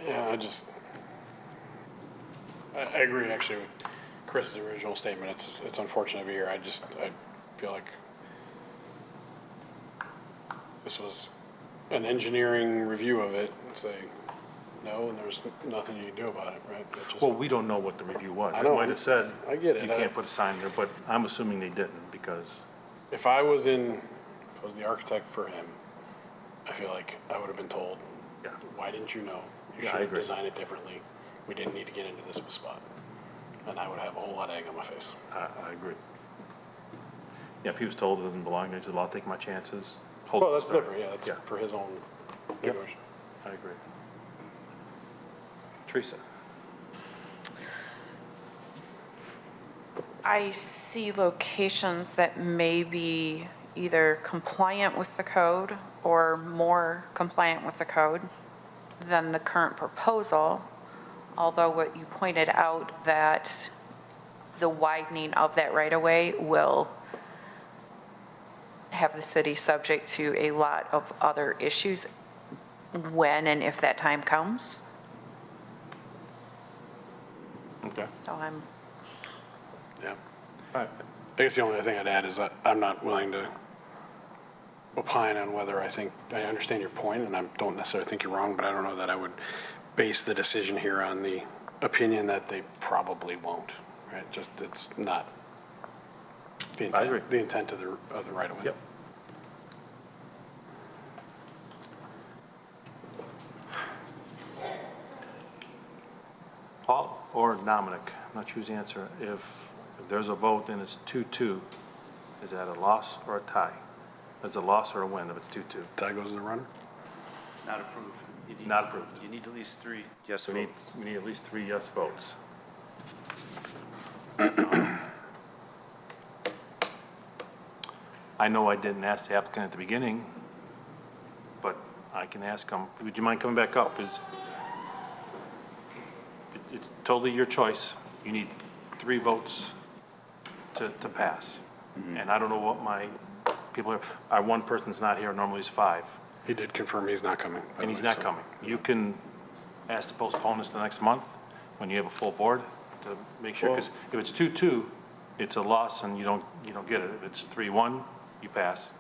Yeah, I agree actually with Chris's original statement. It's unfortunate to be here. I feel like this was an engineering review of it and say no, and there's nothing you can do about it, right? It just- Well, we don't know what the review was. I It know. might have said, I get it. you can't put a sign there, but I'm assuming they didn't, because, If I was the architect for him, I feel like I would have been told, yeah. why didn't you know? You Yeah, I should have agree. designed it differently. We didn't need to get into this spot. And I would have a whole lot of egg on my face. I agree. Yeah, if he was told it doesn't belong there, he said, well, I'll take my chances. hold Well, it that's there. different, yeah, that's Yeah. for his own Yep. negotiation. I agree. Teresa? I see locations that may be either compliant with the code or more compliant with the code than the current proposal, although what you pointed out that the widening of that right-of-way will have the city subject to a lot of other issues when and if that time comes. Okay. So I'm Yeah. All right. I guess the only thing I'd add is that I'm not willing to opine on whether I understand your point, and I don't necessarily think you're wrong, but I don't know that I would base the decision here on the opinion that they probably won't, right? Just, it's not the agree. intent, the intent of the right of way. Yep. Paul or Dominic, I'm not sure who's answer. If there's a vote and it's 2-2, is that a loss or a tie? Is it a loss or a win if it's 2-2? Tie goes to the runner? It's not approved. You need- Not approved. You need at least 3 yes We need, votes. we need at least 3 yes votes. I know I didn't ask the applicant at the beginning, but I can ask him, would you mind coming back up? It's totally your choice. You need 3 votes to pass. And I don't know what my people are, our one person's not here, normally it's 5. He did confirm he's not coming. by the And he's way, not so- coming. You can ask to postpone this to next month when you have a full board to make sure, because if it's 2-2, it's a loss and you don't get it. If it's 3-1, you pass.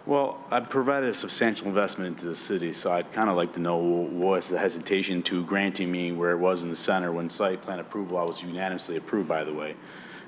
Well, I've provided a substantial investment into the city, so I'd kind of like to know what's the hesitation to granting me where it was in the center when site plan approval, I was unanimously approved, by the way.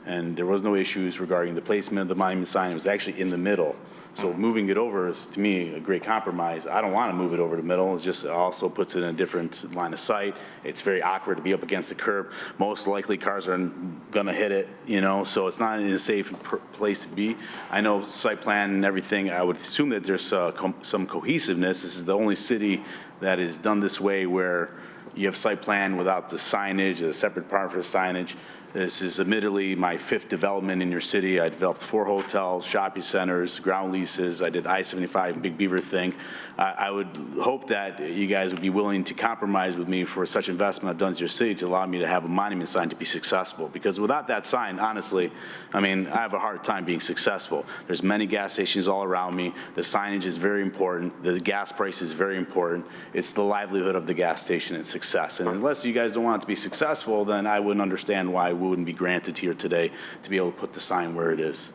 And there was no issues regarding the placement of the monument sign. It was actually in the middle. So moving it over is, to me, a great compromise. I don't want to move it over the middle. It's just, it also puts it in a different line of sight. It's very awkward to be up against the curb. Most likely cars are going to hit it, you know, so it's not in a safe place to be. I know site plan and everything, I would assume that there's some cohesiveness. This is the only city that is done this way where you have site plan without the signage, a separate part for the signage. This is admittedly my 5th development in your city. I developed 4 hotels, shopping centers, ground leases. I did I-75 Big Beaver thing. I would hope that you guys would be willing to compromise with me for such investment I've done to your city to allow me to have a monument sign to be successful. Because without that sign, honestly, I mean, I have a hard time being successful. There's many gas stations all around me. The signage is very important. The gas price is very important. It's the livelihood of the gas station and success. And unless you guys don't want it to be successful, then I wouldn't understand why we wouldn't be granted here today to be able to put the sign where it is.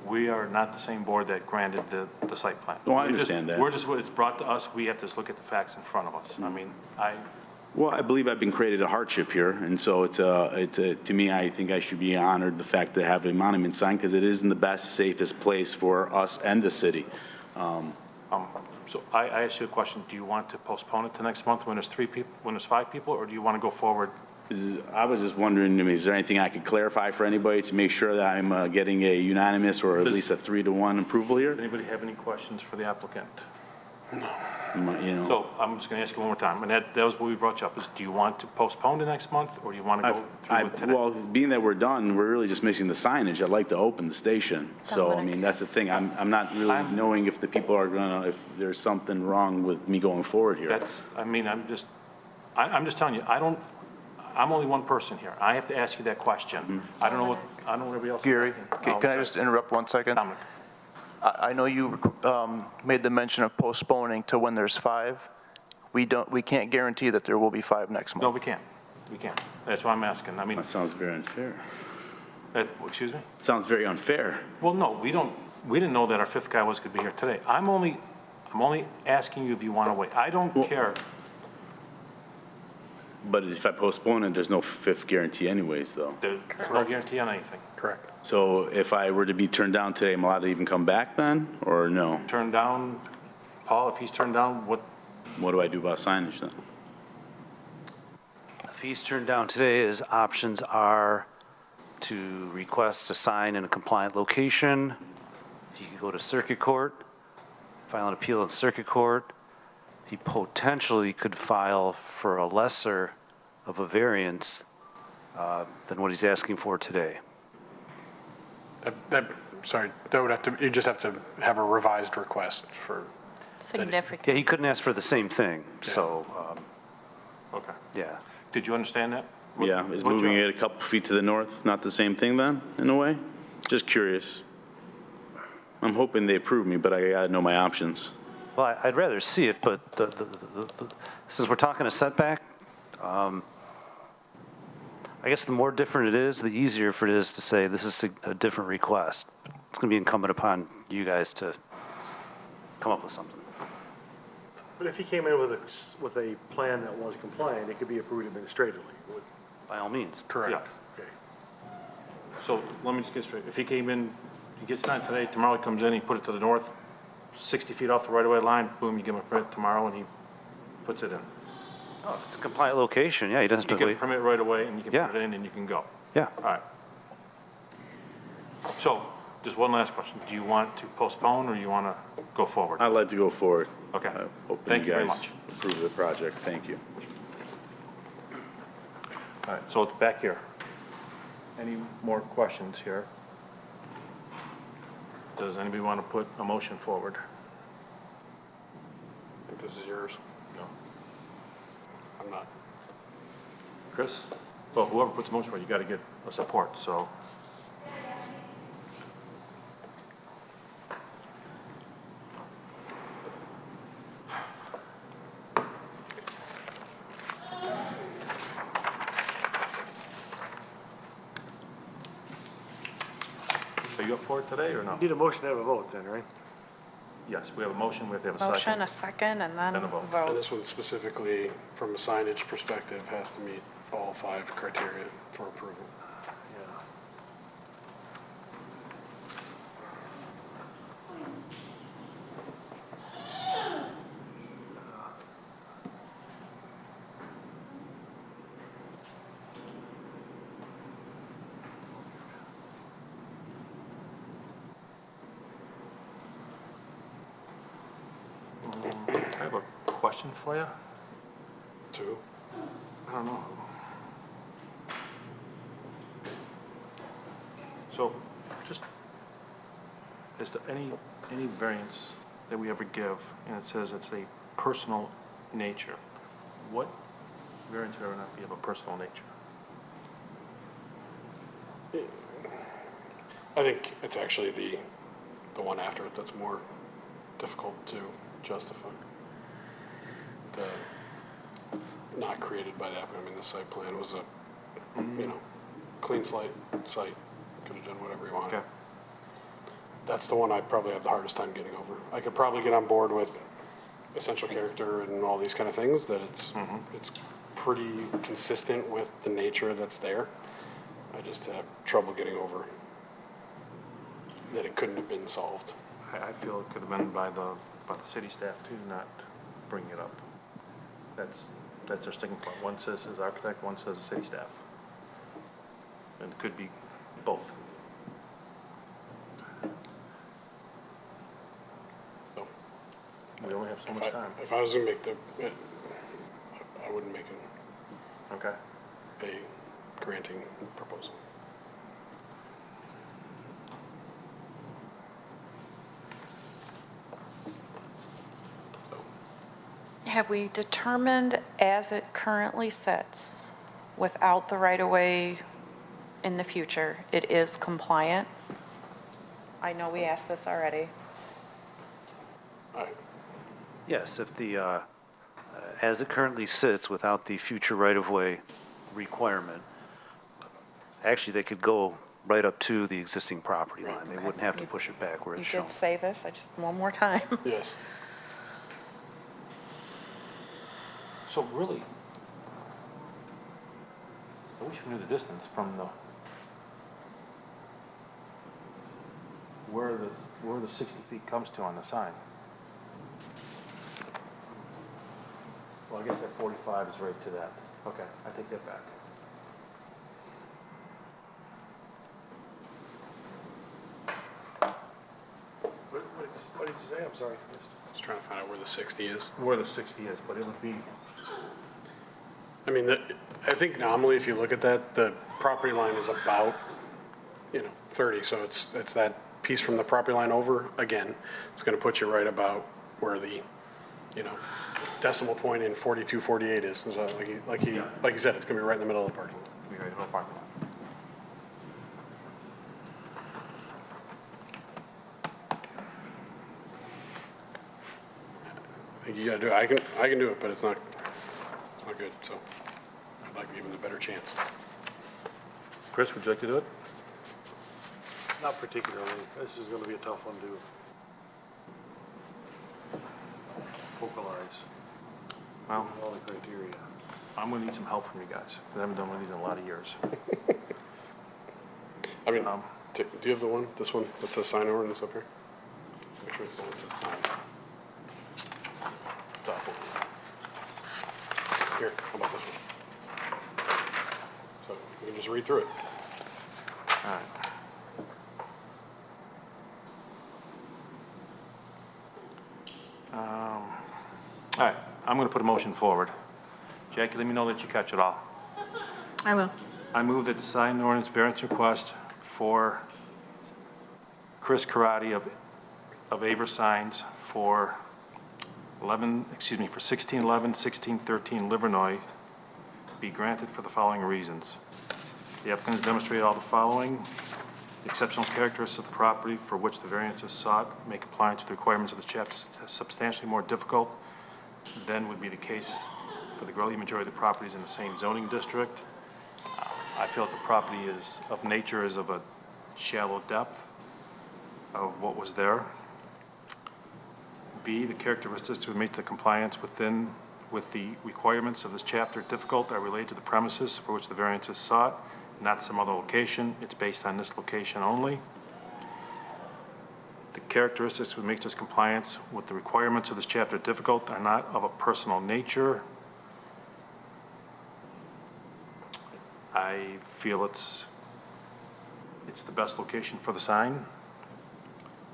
We are not the same board that granted the site plan. Oh, I We just- understand that. We're just, when it's brought to us, we have to just look at the facts in front of us. I mean, Well, I believe I've been created a hardship here, and so to me, I think I should be honored the fact to have a monument sign because it is in the best, safest place for us and the city. so I asked you a question, do you want to postpone it to next month when there's 3 people, when there's 5 people, or do you want to go forward? I was just wondering, I mean, is there anything I could clarify for anybody to make sure that I'm getting a unanimous or at least a 3-to-1 approval here? Does anybody have any questions for the applicant? You know, So I'm just going to ask you one more time, and that was what we brought you up, is do you want to postpone to next month, or do you want to go through with today? well, being that we're done, we're really just missing the signage. I'd like to open the station. So, I mean, that's the thing. I'm not really knowing if the people are gonna, if there's something wrong with me going forward here. I mean, I'm just telling you, I'm only one person here. I have to ask you that question. I don't know what everybody else is Gary, asking. can I just interrupt 1 second? Dominic. I know you made the mention of postponing to when there's 5. We can't guarantee that there will be 5 next No, month. we can't. We can't. That's why I'm asking. I mean, That sounds very unfair. excuse me? Sounds very unfair. Well, no, we didn't know that our 5th guy was going to be here today. I'm only asking you if you want to wait. I don't care. But if I postpone it, there's no 5th guarantee anyways, though. There's no guarantee on anything. Correct. So if I were to be turned down today, am I allowed to even come back then, or no? Turned down, Paul, if he's turned down, what, What do I do about signage then? If he's turned down today, his options are to request a sign in a compliant location. He could go to circuit court, file an appeal in circuit court. He potentially could file for a lesser of a variance than what he's asking for today. Sorry, that would have to, you just have to have a revised request for, Significant. Yeah, he couldn't ask for the same thing, so, okay. yeah. Did you understand that? What- Yeah, is what's moving your- it a couple feet to the north not the same thing then, in a way? Just curious. I'm hoping they approve me, but I gotta know my options. Well, I'd rather see it, but since we're talking a setback, I guess the more different it is, the easier for it is to say this is a different request. It's going to be incumbent upon you guys to come up with something. But if he came in with a plan that was compliant, it could be approved administratively. By all means. correct. Yes. Okay. So let me just get straight. If he came in, he gets signed today, tomorrow he comes in, he put it to the north, 60 feet off the right-of-way line, boom, you give him a permit tomorrow, and he puts it in. Oh, if it's a compliant location, yeah, he doesn't You have to get a wait. permit right away, and you can Yeah. put it in, and you can go. Yeah. All right. So, just one last question. Do you want to postpone, or you want to go forward? I'd like to go forward. Okay. I hope that Thank you very guys much. approve the project. Thank you. All right, so it's back here. Any more questions here? Does anybody want to put a motion forward? I think this is yours. No. I'm not. Chris? Well, whoever puts a motion forward, you got to get a support, so. Are you up for it today or no? Need a motion to have a vote then, right? Yes, we have a motion, we have to have a Motion, second. a second, and then Then a vote. And vote. this one specifically, from a signage perspective, has to meet all 5 criteria for approval. Yeah. I have a question for you. 2. I don't know. So, just, is there any variance that we ever give, and it says it's a personal nature? What variance would ever not be of a personal nature? I think it's actually the one after it that's more difficult to justify. The not created by the applicant. I mean, the site plan was a, clean slate site. Could have done whatever he wanted. Okay. That's the one I'd probably have the hardest time getting over. I could probably get on board with essential character and all these kind of things, that it's pretty consistent with the nature that's there. I just have trouble getting over that it couldn't have been solved. I feel it could have been by the city staff too, not bring it up. That's their sticking point. One says his architect, one says the city staff. And it could be both. So We only have so much time. if I was gonna make I wouldn't make Okay. a granting proposal. Have we determined, as it currently sits, without the right-of-way in the future, it is compliant? I know we asked this already. Yes, if the, as it currently sits without the future right-of-way requirement, actually, they could go right up to the existing property line. They wouldn't have to push it back where You it's shown. did say this, I just, one more time. Yes. So really, I wish we knew the distance from where the 60 feet comes to on the sign. Well, I guess that 45 is right to that. Okay, I take that back. What did you say? I'm sorry. Just trying to find out where the 60 is. Where the 60 is, but it would be, I mean, I think nominally, if you look at that, the property line is about, 30. So it's that piece from the property line over, again, it's going to put you right about where the, decimal point in 42, 48 is. So like you said, it's going to be right in the middle of the parking lot. we right in the parking lot. I think you got to do it. I can do it, but it's not good. So I'd like to give him a better chance. Chris, would you like to do it? Not particularly. This is gonna be a tough one to vocalize, Well, all the criteria. I'm gonna need some help from you guys, because I haven't done one of these in a lot of years. I mean, do you have the one, this one that says sign ordinance up here? Make sure it's the one that says sign. Top one. Here, how about this one? So you can just read through it. All right. All right, I'm going to put a motion forward. Jackie, let me know that you catch it all. I will. I move that sign ordinance variance request for Chris Karate of Aver Signs for 1611, 1613 Livernois be granted for the following reasons. The applicant has demonstrated all the following. The exceptional characteristics of the property for which the variance is sought make compliance with the requirements of the chapter substantially more difficult than would be the case for the great majority of the properties in the same zoning district. I feel that the property is of nature is of a shallow depth of what was there. B, the characteristics to meet the compliance with the requirements of this chapter difficult are related to the premises for which the variance is sought, not some other location. It's based on this location only. The characteristics which make this compliance with the requirements of this chapter difficult are not of a personal nature. I feel it's the best location for the sign.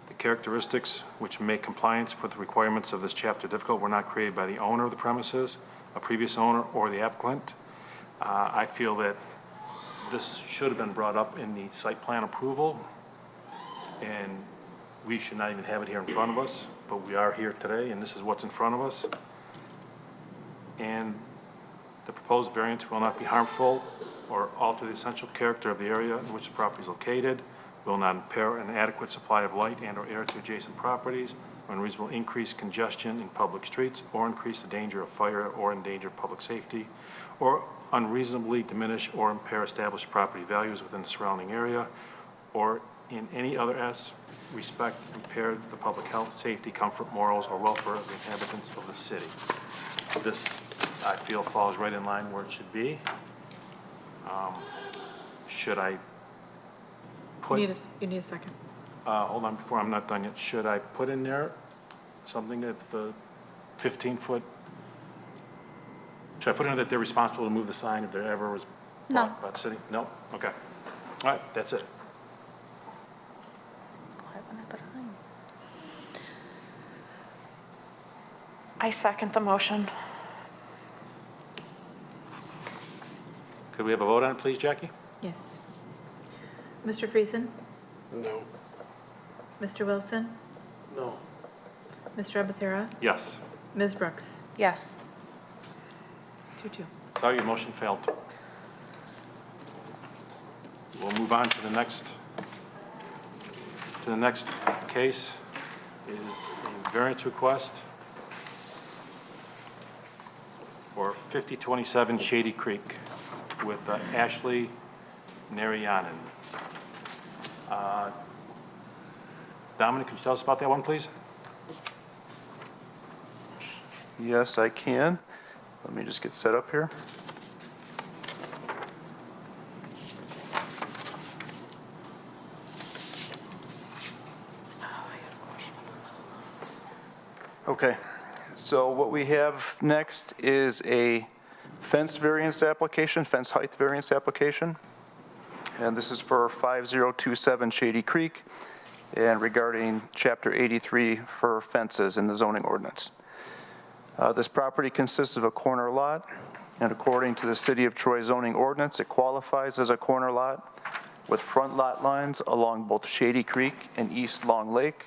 The characteristics which make compliance with the requirements of this chapter difficult were not created by the owner of the premises, a previous owner, or the applicant. I feel that this should have been brought up in the site plan approval, and we should not even have it here in front of us, but we are here today, and this is what's in front of us. And the proposed variance will not be harmful or alter the essential character of the area in which the property is located, will not impair an adequate supply of light and/or air to adjacent properties, or unreasonably increase congestion in public streets, or increase the danger of fire or endanger public safety, or unreasonably diminish or impair established property values within the surrounding area, or in any other respect impair the public health, safety, comfort, morals, or welfare of the inhabitants of the city. This, I feel, falls right in line where it should be. Should I put... You need a second. Hold on, before I'm not done yet. Should I put in there something that the 15-foot... Should I put in that they're responsible to move the sign if there ever was bought by the city? No? Okay. All right, that's it. I second the motion. Could we have a vote on it, please, Jackie? Yes. Mr. Friesen? No. Mr. Wilson? No. Mr. Abuthira? Yes. Ms. Brooks? Yes. 2-2. Sorry, your motion failed. We'll move on to the next. Case is a variance request for 5027 Shady Creek with Ashley Narayanan. Dominic, could you tell us about that one, please? Yes, I can. Let me just get set up here. Okay, so what we have next is a fence variance application, fence height variance application. And this is for 5027 Shady Creek and regarding Chapter 83 for fences in the zoning ordinance. This property consists of a corner lot, and according to the City of Troy zoning ordinance, it qualifies as a corner lot with front lot lines along both Shady Creek and East Long Lake.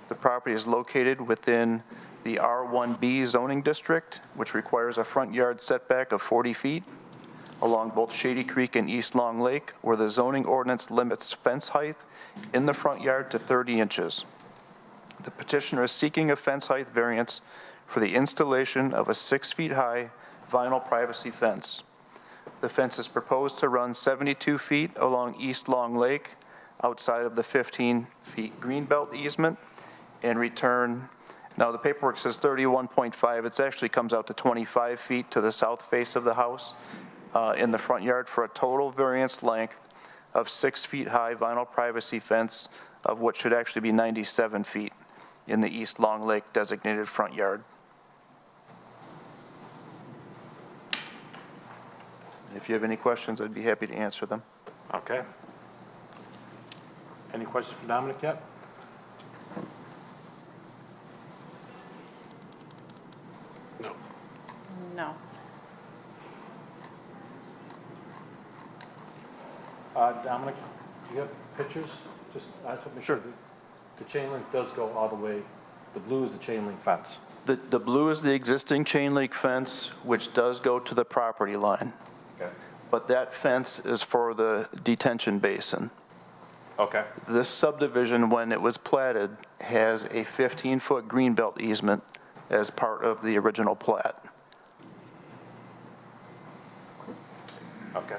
The property is located within the R1B zoning district, which requires a front yard setback of 40 feet along both Shady Creek and East Long Lake, where the zoning ordinance limits fence height in the front yard to 30 inches. The petitioner is seeking a fence height variance for the installation of a 6 feet high vinyl privacy fence. The fence is proposed to run 72 feet along East Long Lake outside of the 15 feet greenbelt easement and return, now the paperwork says 31.5, it actually comes out to 25 feet to the south face of the house in the front yard for a total variance length of 6 feet high vinyl privacy fence, of which should actually be 97 feet in the East Long Lake designated front yard. If you have any questions, I'd be happy to answer them. Okay. Any questions for Dominic yet? No. No. Dominic, do you have pictures? Just, I just want to make sure. Sure. The chain link does go all the way, the blue is the chain link fence. The blue is the existing chain link fence, which does go to the property line. Okay. But that fence is for the detention basin. Okay. This subdivision, when it was platted, has a 15-foot greenbelt easement as part of the original plat. Okay.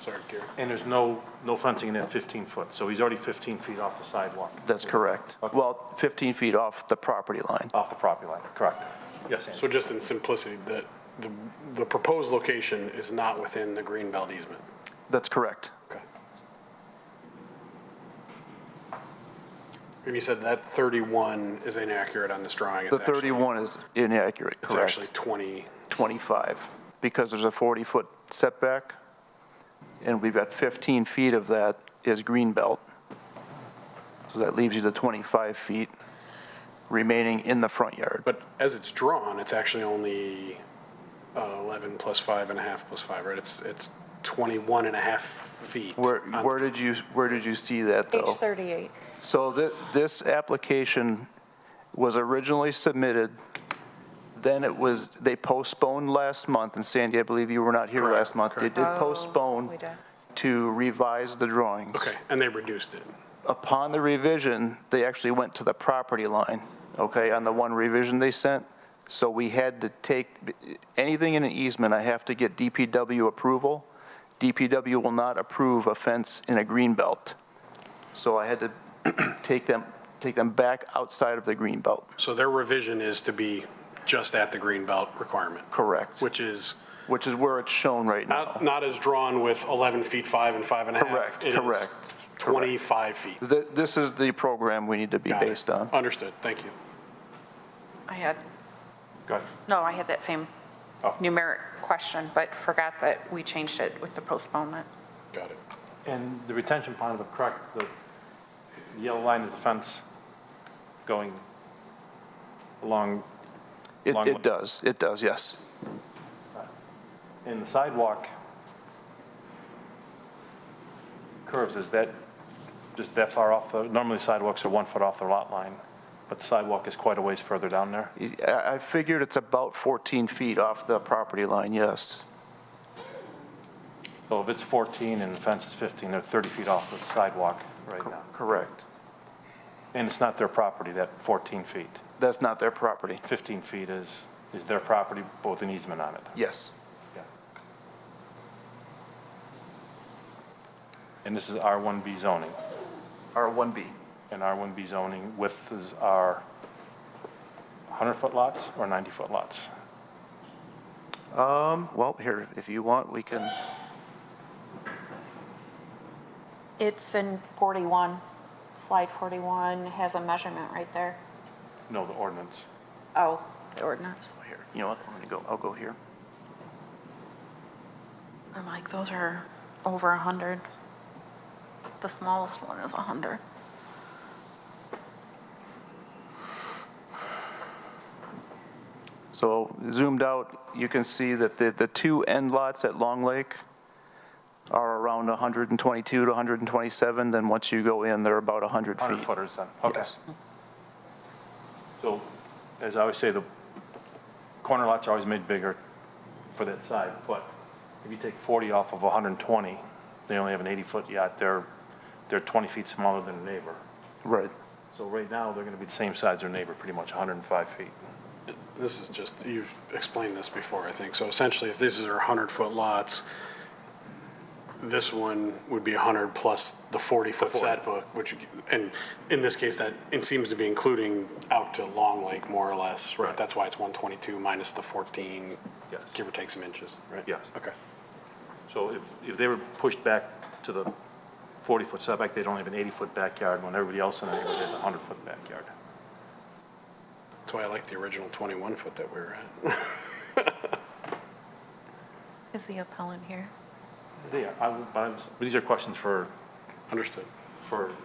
Sorry, Gary. And there's no fencing in that 15 foot, so he's already 15 feet off the sidewalk, That's correct. Okay. Well, 15 feet off the property line. off the property line, correct? Yes, Andy? So just in simplicity, the proposed location is not within the greenbelt easement? That's correct. Okay. And you said that 31 is inaccurate on this drawing? The 31 is inaccurate, It's correct. actually 20. 25, because there's a 40-foot setback, and we've got 15 feet of that is green belt. So that leaves you the 25 feet remaining in the front yard. But as it's drawn, it's actually only 11 plus 5.5 plus 5, right? It's 21 and a half feet. Where did you see that, though? Page 38. So this application was originally submitted, then they postponed last month, and Sandy, I believe you were not here Correct, last month. They correct. did postpone we did. to revise the drawings. Okay, and they reduced it. Upon the revision, they actually went to the property line, okay, on the one revision they sent. So we had to take, anything in an easement, I have to get DPW approval. DPW will not approve a fence in a green belt. So I had to take them back outside of the green belt. So their revision is to be just at the greenbelt requirement? Correct. Which is Which is where it's shown right now. not as drawn with 11 feet 5 and 5.5. Correct, It is correct, 25 feet. This is the program we need to be Got it. based on. Understood, thank you. I had, Go ahead. no, I had that same Oh. numeric question, but forgot that we changed it with the postponement. Got it. And the retention pond, but correct, the yellow line is the fence going along, Long way. It does, yes. and the sidewalk curves, is that just that far off the, normally sidewalks are 1 foot off the lot line, but the sidewalk is quite a ways further down there. I figured it's about 14 feet off the property line, yes. So if it's 14 and the fence is 15, they're 30 feet off the sidewalk right now. Correct. And it's not their property, that 14 feet. That's not their property. 15 feet is their property, both an easement on it. Yes. Yeah. And this is R1B zoning. R1B. And R1B zoning width is our 100-foot lots or 90-foot lots? Well, here, if you want, we can, It's in 41, slide 41 has a measurement right there. No, the ordinance. Oh, the ordinance. here, you know what, I'll go here. I'm like, those are over 100. The smallest one is 100. So zoomed out, you can see that the two end lots at Long Lake are around 122 to 127, then once you go in, they're about 100 feet. 100 footers then, okay. Yes. So, as I always say, the corner lots are always made bigger for that side, but if you take 40 off of 120, they only have an 80-foot yacht, they're 20 feet smaller than a neighbor. Right. So right now, they're gonna be the same size as their neighbor, pretty much 105 feet. This is just, you've explained this before, I think. So essentially, if these are 100-foot lots, this one would be 100 plus the 40-foot setback, which, and in this case, that, it seems to be including out to Long Lake, more or less, right? Right. That's why it's 122 minus the 14, Yes. give or take some inches, right? Yes. Okay. So if they were pushed back to the 40-foot setback, they'd only have an 80-foot backyard, when everybody else in the neighborhood has a 100-foot backyard. That's why I like the original 21-foot that we were at. Is the appellant here? They are, but these are questions for Understood.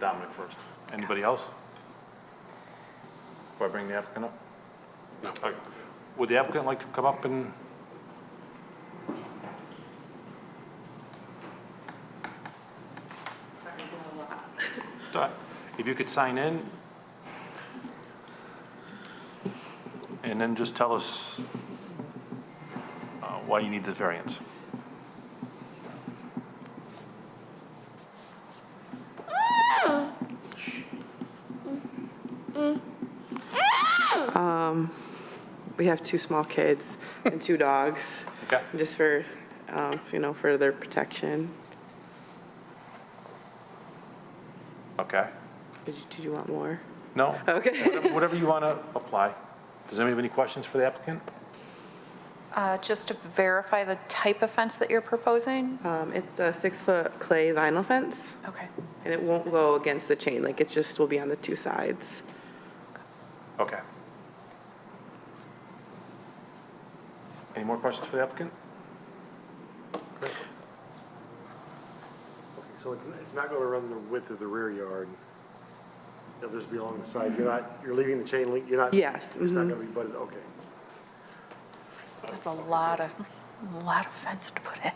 Dominic first. Anybody else? Before I bring the applicant up? No. Okay. Would the applicant like to come up and? If you could sign in, and then just tell us why you need the variance. We have 2 small kids and 2 dogs, Okay. just for, for their protection. Okay? Did you want more? No? Okay. Whatever you want to apply. Does anybody have any questions for the applicant? Just to verify the type of fence that you're proposing? It's a 6-foot clay vinyl fence, Okay. and it won't go against the chain, like it just will be on the two sides. Okay. Any more questions for the applicant? Okay, so it's not going to run the width of the rear yard. It'll just be along the side. You're leaving the chain link, you're not? Yes, It's not going to be butted, okay. That's a lot of fence to put in.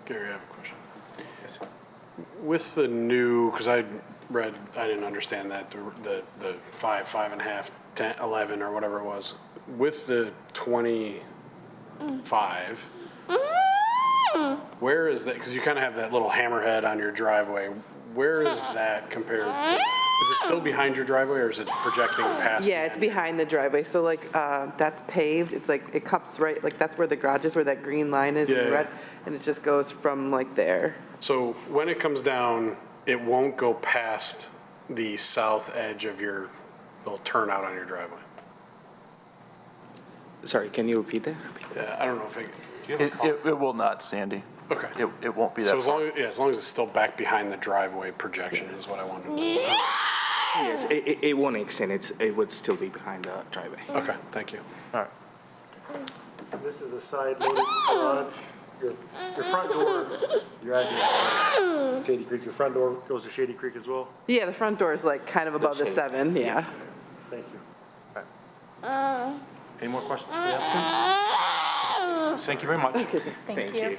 Gary, I have a question. With the new, because I didn't understand that, the 5, 5.5, 10, 11, or whatever it was. With the 25, where is that, because you kind of have that little hammerhead on your driveway. Where is that compared to, is it still behind your driveway or is it projecting past? Yeah, the it's end? behind the driveway, so like, that's paved, it's like, it cups right, like, that's where the garage is, where that green line is in Yeah. red, and it just goes from like there. So when it comes down, it won't go past the south edge of your little turnout on your driveway? Sorry, can you repeat that? Yeah, I don't know if it, It will not, Sandy. okay. It won't be So that far. as long as it's still back behind the driveway projection is what I wanted to know. Yes, it won't extend, it would still be behind the driveway. Okay, thank you. All right. This is a side-loaded garage. Your front door, your address, Shady Creek, your front door goes to Shady Creek as well? Yeah, the front door is like kind of above the shade. 7, yeah. Thank you. Any more questions for the applicant? Thank you very much. Thank you.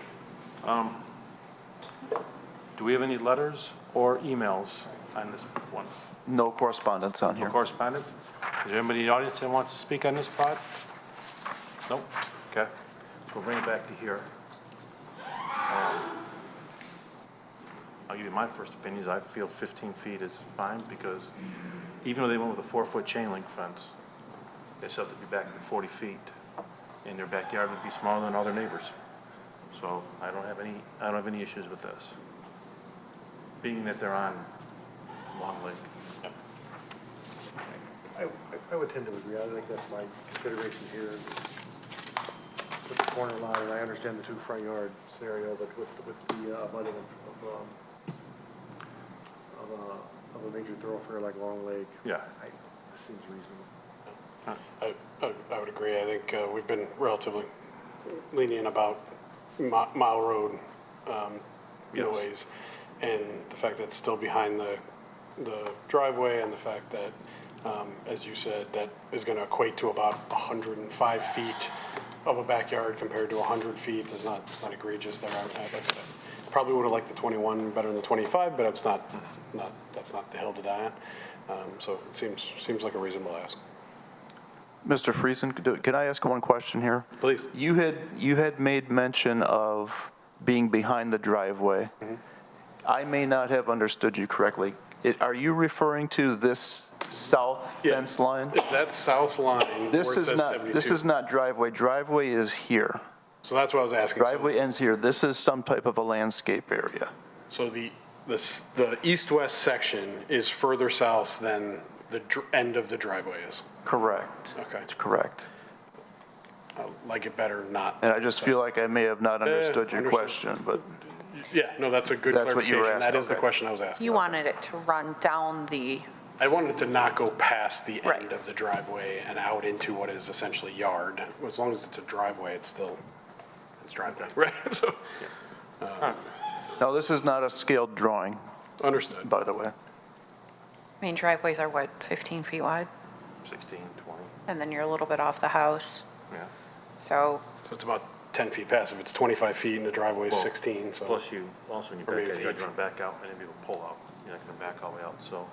Do we have any letters or emails on this one? No correspondence on No here. correspondence? Is there anybody in the audience that wants to speak on this pod? Nope? Okay. We'll bring it back to here. I'll give you my first opinions. I feel 15 feet is fine because even though they went with a 4-foot chain link fence, they still have to be back to 40 feet. And their backyard would be smaller than all their neighbors. So I don't have any issues with this. Being that they're on Long Lake. I would tend to agree. I think that's my consideration here. With the corner lot, and I understand the 2 front yard scenario, but with the abutting of a major thoroughfare like Long Lake. Yeah. This seems reasonable. I would agree. I think we've been relatively lenient about Mile Road noise, and the fact that it's still behind the driveway, and the fact that, as you said, that is going to equate to about 105 feet of a backyard compared to 100 feet. It's not egregious there. Like I said, probably would have liked the 21 better than the 25, but it's not that's not the hill to die on. So it seems like a reasonable ask. Mr. Friesen, can I ask one question here? Please. You had made mention of being behind the driveway. I may not have understood you correctly. Are you referring to this south fence line? Is that south line where it says 72? This is not driveway. Driveway is here. So that's what I was asking. Driveway ends here. This is some type of a landscape area. So the east-west section is further south than the end of the driveway is. Correct. Okay. It's correct. I like it better not. And I just feel like I may have not understood your understood. question, but Yeah, no, that's a good That's what you were clarification. That asking, is the okay. question I was asking. You wanted it to run down the, I wanted it to not go past the Right. end of the driveway and out into what is essentially yard. As long as it's a driveway, it's driveway, right? So, no, this is not a scaled drawing, understood. by the way. I mean, driveways are what, 15 feet wide? 16, 20, And then you're a little bit off the house. yeah. So, So it's about 10 feet past. If it's 25 feet and the driveway is Well, 16, so. Plus you, also when you Or maybe back it's out, you eight gotta run back out and then people pull out. You're not gonna back all the way out, so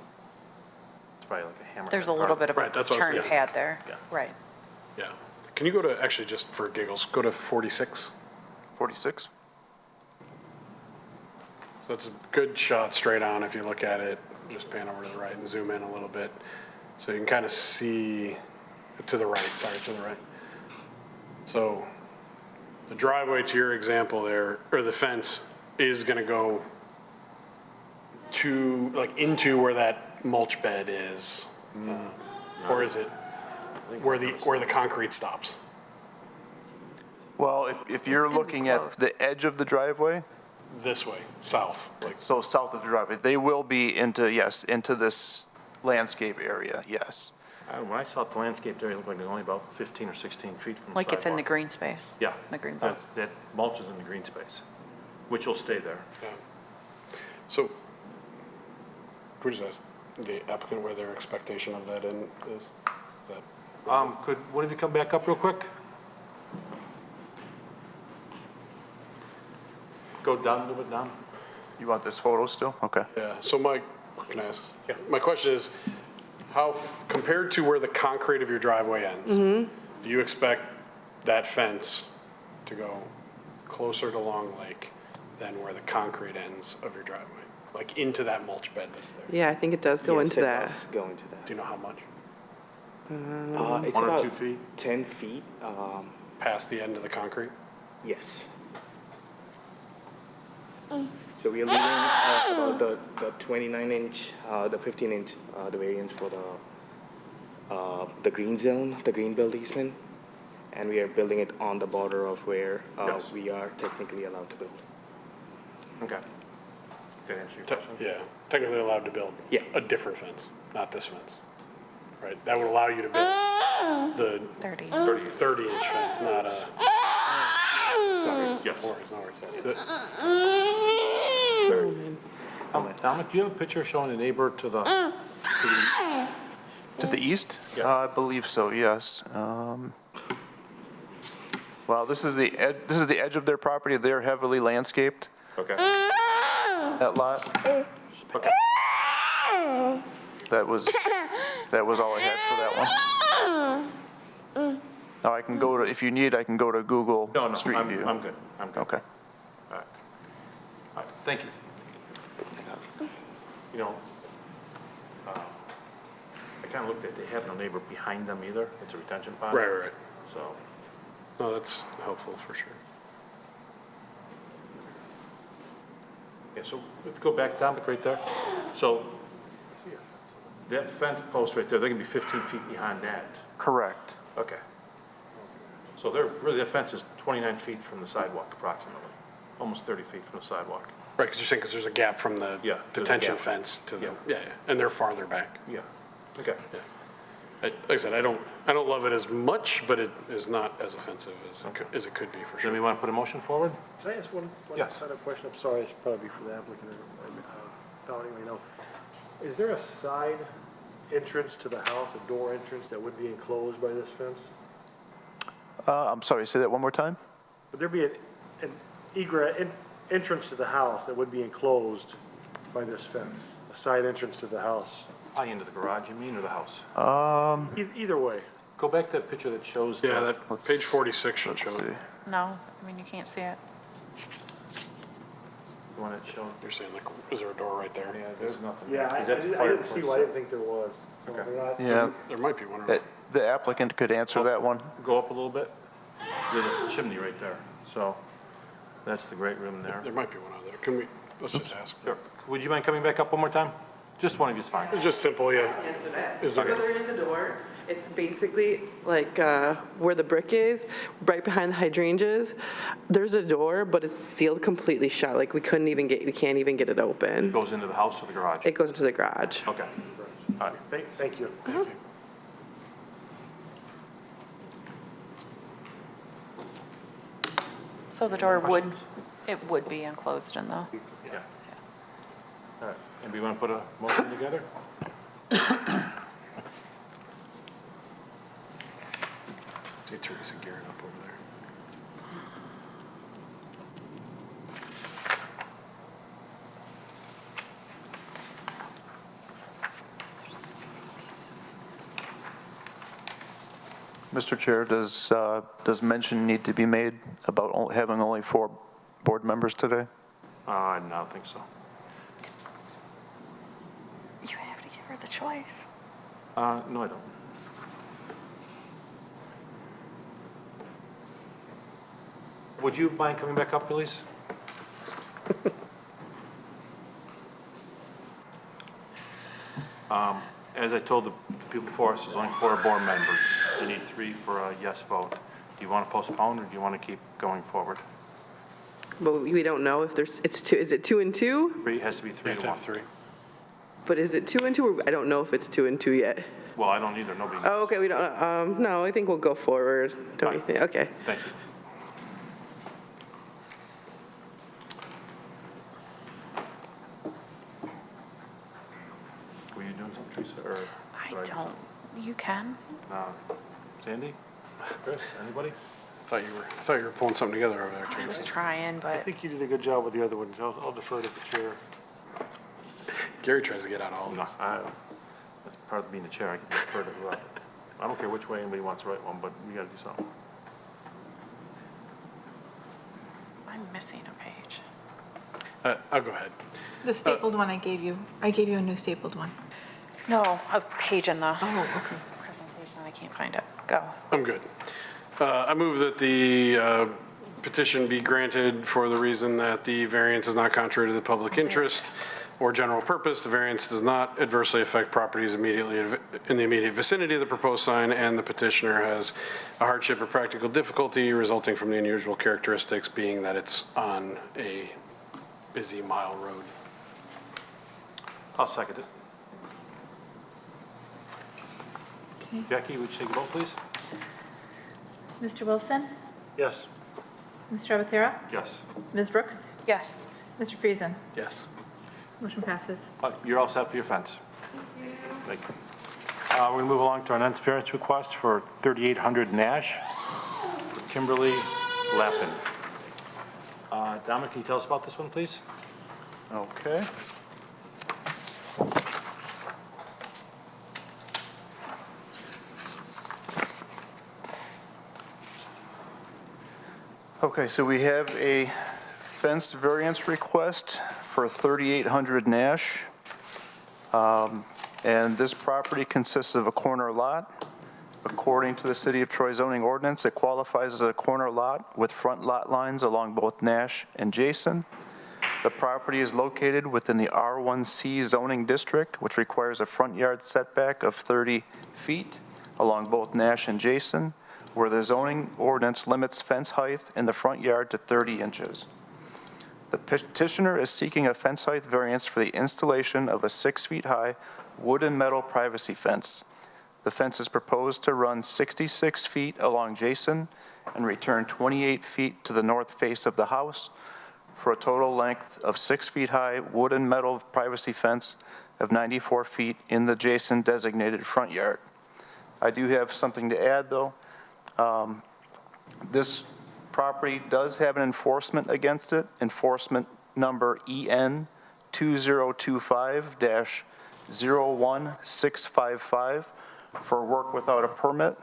it's probably like a hammer. there's a little bit of a Right, that's what I was turn thinking. pad there. Yeah. Right. Yeah. Can you go to, actually, just for giggles, go to 46? 46? So it's a good shot straight on if you look at it. Just pan over to the right and zoom in a little bit. So you can kind of see to the right, to the right. So the driveway to your example there, or the fence, is going to go to, like, into where that mulch bed is? Or is it where the concrete stops? Well, if you're gonna be looking at close. the edge of the driveway, This way, south, like, so south of the driveway, they will be into, yes, into this landscape area, yes. When I saw the landscape area, it looked like it was only about 15 or 16 feet from the sidewalk. Like it's in the green space? Yeah. The green belt. That mulch is in the green space, which will stay there. so, can we just ask the applicant where their expectation of that end is? Is that? Could one of you come back up real quick? Go down a little bit down. You want this photo still? Okay. Yeah, so can I ask? Yeah. My question is, how, compared to where the concrete of your driveway ends, do you expect that fence to go closer to Long Lake than where the concrete ends of your driveway? Like into that mulch bed that's there? Yeah, I think it does go Yes, into it that. does go into that. Do you know how much? It's 1 or about 2 feet? 10 feet, Past the end of the concrete? yes. So we are leaving about the 29-inch, the 15-inch, the variance for the green zone, the green belt easement, and we are building it on the border of where Yes. we are technically allowed to build. Okay. Did that answer your question? Yeah, technically allowed to build. Yeah. A different fence, not this fence. Right, that would allow you to build the 30. 30-inch fence, not a. Sorry. Yes. No worries, no worries. Dominic, do you have a picture showing the neighbor to the, To the east? Yeah. I believe so, yes. Well, this is the edge of their property. They're heavily landscaped, okay, that lot. okay. That was all I had for that one. Now I can go to, if you need, I can go to Google No, Street View. I'm good, I'm good. Okay. All right, thank you. You know, I kind of looked at, they have no neighbor behind them either. It's a retention pond. Right. So, No, that's helpful for sure. yeah, so if you go back, Dominic, right there. So that fence post right there, they're gonna be 15 feet behind that. Correct. Okay. So they're, really, that fence is 29 feet from the sidewalk approximately, almost 30 feet from the sidewalk. Right, because you're saying, because there's a gap from the Yeah, there's a detention gap. fence to the, Yeah. yeah, and they're farther back. Yeah, okay. Like I said, I don't love it as much, but it is not as offensive as it could be for Then sure. we want to put a motion forward? Can I ask one Yes. final question? I'm sorry, it's probably for the applicant or Dominic, you know. Is there a side entrance to the house, a door entrance that would be enclosed by this fence? I'm sorry, say that one more time? Would there be an entrance to the house that would be enclosed by this fence? A side entrance to the house? Probably into the garage, you mean, or the house? Either way. Go back to that picture that shows. Yeah, the- that page 46 should show Let's see. it. No, I mean, you can't see it. The one that showed. You're saying like, is there a door right there? Yeah, there's nothing. Yeah, I Is that the didn't fire see department? why I didn't think there was. So Okay. they're not- Yeah, There might be one. Or the applicant could answer that one. Go up a little bit. There's a chimney right there, so that's the great room there. there might be one out there. Can we, let's just ask. Sure. Would you mind coming back up one more time? Just one of you is fine. It's just simple, yeah. Answer that. Is So there- there is a door. It's basically like where the brick is, right behind the hydrangeas. There's a door, but it's sealed completely shut. Like we can't even get it open. Goes into the house or the garage? It goes into the garage. Okay. All right. Thank you. Thank you. So the door would, it would be enclosed in the, Yeah. All right. And we want to put a motion together? See Teresa gearing up over there. Mr. Chair, does mention need to be made about having only 4 board members today? No, I don't think so. you have to give her the choice. No, I don't. Would you mind coming back up, please? As I told the people before us, there's only 4 board members. You need 3 for a yes vote. Do you want to postpone, or do you want to keep going forward? But we don't know if it's two, is it 2 and 2? 3, it has to be 3 We have to to 1. have 3. But is it 2 and 2? Or I don't know if it's 2 and 2 yet. Well, I don't either, nobody knows. Oh, okay, we don't, no, I think we'll go forward, don't you Fine. think? Okay. Thank you. Were you doing something, Teresa, or? I sorry? don't, you can. Sandy? Chris, anybody? I thought you were pulling something together over there, I was Teresa. trying, I but think you did a good job with the other one. I'll defer to the chair. Gary tries to get out of all No, this. that's part of being the chair, I can defer to whoever. I don't care which way anybody wants to write one, but we gotta do something. I'm missing a page. I'll go ahead. The stapled one I gave you a new stapled one. No, a page in the Oh, okay. presentation, I can't find it. Go. I'm good. I move that the petition be granted for the reason that the variance is not contrary to the public interest or general purpose. The variance does not adversely affect properties immediately in the immediate vicinity of the proposed sign, and the petitioner has a hardship or practical difficulty resulting from the unusual characteristics being that it's on a busy mile road. I'll second it. Okay. Jackie, would you take a vote, please? Mr. Wilson? Yes. Mr. Avatara? Yes. Ms. Brooks? Yes. Mr. Friesen? Yes. Motion passes. You're all set for your fence. Thank you. We're going to move along to our next variance request for 3800 Nash for Kimberly Lappin. Dominic, can you tell us about this one, please? Okay. Okay, so we have a fence variance request for 3800 Nash. And this property consists of a corner lot. According to the City of Troy zoning ordinance, it qualifies as a corner lot with front lot lines along both Nash and Jason. The property is located within the R1C zoning district, which requires a front yard setback of 30 feet along both Nash and Jason, where the zoning ordinance limits fence height in the front yard to 30 inches. The petitioner is seeking a fence height variance for the installation of a 6 feet high wood and metal privacy fence. The fence is proposed to run 66 feet along Jason and return 28 feet to the north face of the house for a total length of 6 feet high wood and metal privacy fence of 94 feet in the Jason designated front yard. I do have something to add, though. This property does have an enforcement against it, enforcement number EN 2025-01655 for work without a permit.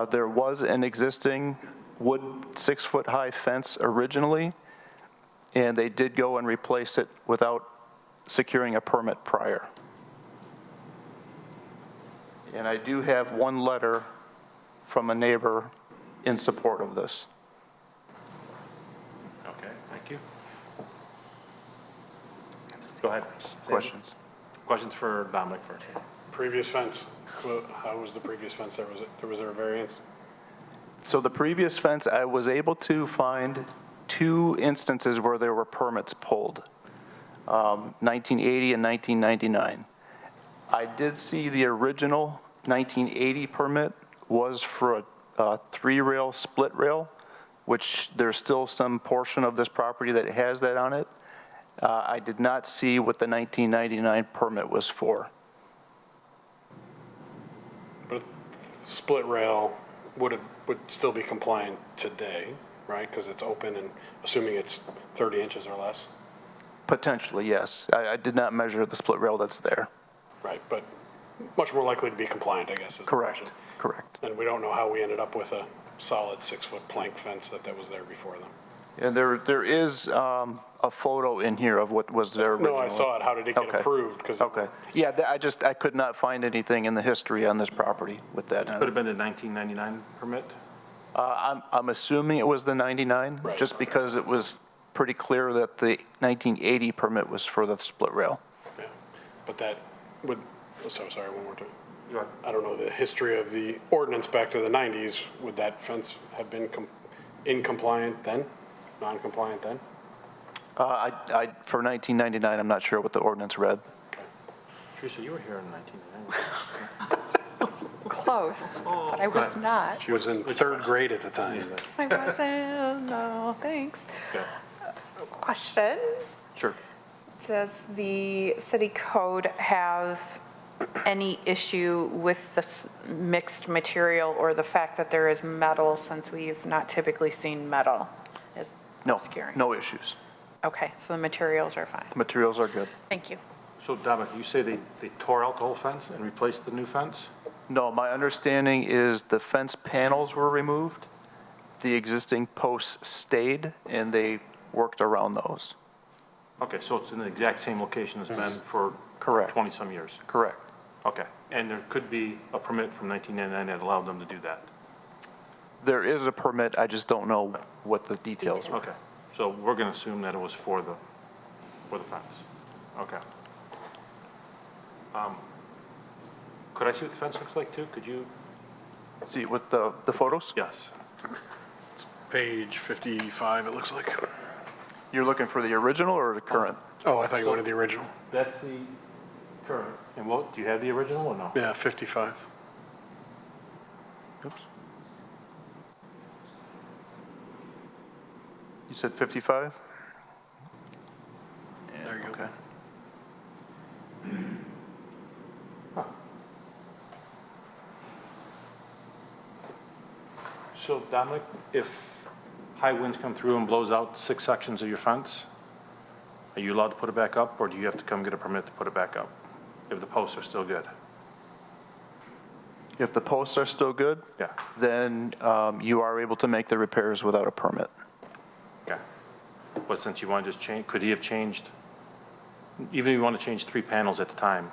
There was an existing wood 6-foot-high fence originally, and they did go and replace it without securing a permit prior. And I do have one letter from a neighbor in support of this. Okay, thank you. Go ahead. Sandy. Questions? Questions for Dominic first. Previous fence. How was the previous fence? Was there a variance? So the previous fence, I was able to find 2 instances where there were permits pulled, 1980 and 1999. I did see the original 1980 permit was for a 3-rail split rail, which there's still some portion of this property that has that on it. I did not see what the 1999 permit was for. But split rail would still be compliant today, right? Because it's open and assuming it's 30 inches or less. Potentially, yes. I did not measure the split rail that's there. Right, but much more likely to be compliant, I guess, is the question. Correct. And we don't know how we ended up with a solid 6-foot plank fence that was there before them. And there is a photo in here of what was there originally. No, I saw it. How did it get Okay. approved? 'Cause Okay. Yeah, I could not find anything in the history on this property with that. Could have been the 1999 permit? I'm assuming it was the 99, Right. just because it was pretty clear that the 1980 permit was for the split rail. Yeah. But that sorry, one more time. I don't know the history of the ordinance back to the 90s. Would that fence have been in compliant then, non-compliant then? For 1999, I'm not sure what the ordinance read. Teresa, you were here in 1999. Close, but I was not. She was in third grade at the time. I wasn't, no, thanks. Okay. Question, Sure. does the city code have any issue with this mixed material or the fact that there is metal, since we've not typically seen metal as No, obscuring? no issues. Okay, so the materials are fine. Materials are good. Thank you. So Dominic, you say they tore out the whole fence and replaced the new fence? No, my understanding is the fence panels were removed, the existing posts stayed, and they worked around those. Okay, so it's in the exact same location it's been for Correct. 20-some years? Correct. Okay, and there could be a permit from 1999 that allowed them to do that? There is a permit, I just don't know what the details are. Okay, so we're going to assume that it was for the fence? Okay. Could I see what the fence looks like too? Could you? See, with the photos? Yes. Page 55, it looks like. You're looking for the original or the current? Oh, I thought you wanted the original. That's the current. And what, do you have the original or no? Yeah, 55. Oops. You said 55? There you go. Okay. So Dominic, if high winds come through and blows out 6 sections of your fence, are you allowed to put it back up, or do you have to come get a permit to put it back up if the posts are still good? If the posts are still good, Yeah, then you are able to make the repairs without a permit. okay. But since you want to just change, could he have changed, even if you want to change 3 panels at the time,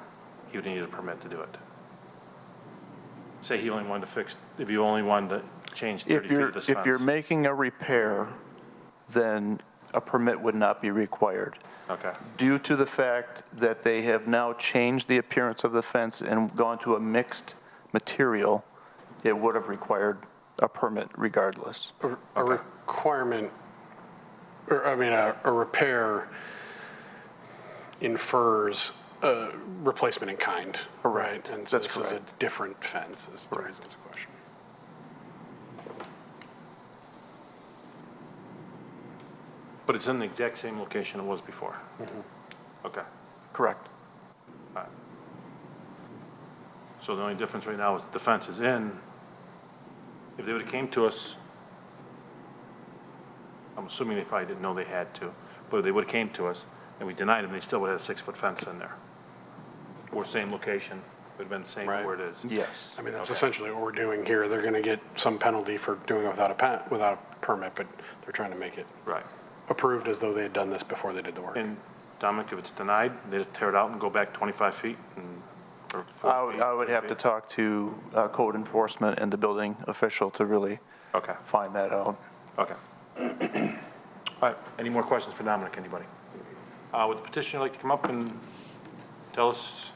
he would need a permit to do it? Say he only wanted to fix, if you only wanted to change 30 feet of this fence. If you're making a repair, then a permit would not be required. Okay, Due to the fact that they have now changed the appearance of the fence and gone to a mixed material, it would have required a permit regardless. A requirement, or I mean, a repair infers a replacement in kind. Correct. Right? And so That's this is a correct. different fence, is the reason it's a question. but it's in the exact same location it was before? Okay. Correct. All right. So the only difference right now is the fence is in. If they would have came to us, I'm assuming they probably didn't know they had to, but if they would have came to us and we denied them, they still would have had a 6-foot fence in there. Or same location, would have been the same Right. where it is. Yes. I mean, that's Okay. essentially what we're doing here. They're going to get some penalty for doing it without a permit, but they're trying to make it Right. approved as though they had done this before they did the work. And Dominic, if it's denied, they just tear it out and go back 25 feet and, or 4 feet? I would have to 3 feet? talk to code enforcement and the building official to really Okay, find that out. okay. All right, any more questions for Dominic, anybody? Would the petitioner like to come up and tell us?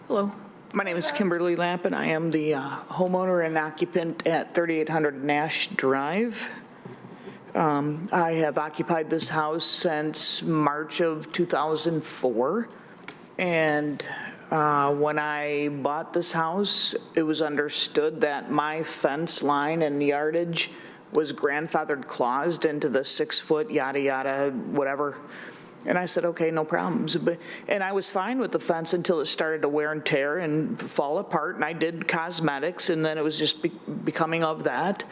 Hello, my name is Kimberly Lappin. I am the homeowner and occupant at 3800 Nash Drive. I have occupied this house since March of 2004. And when I bought this house, it was understood that my fence line and yardage was grandfathered claused into the 6-foot yada yada, whatever. And I said, okay, no problems. And I was fine with the fence until it started to wear and tear and fall apart. And I did cosmetics, and then it was just becoming of that.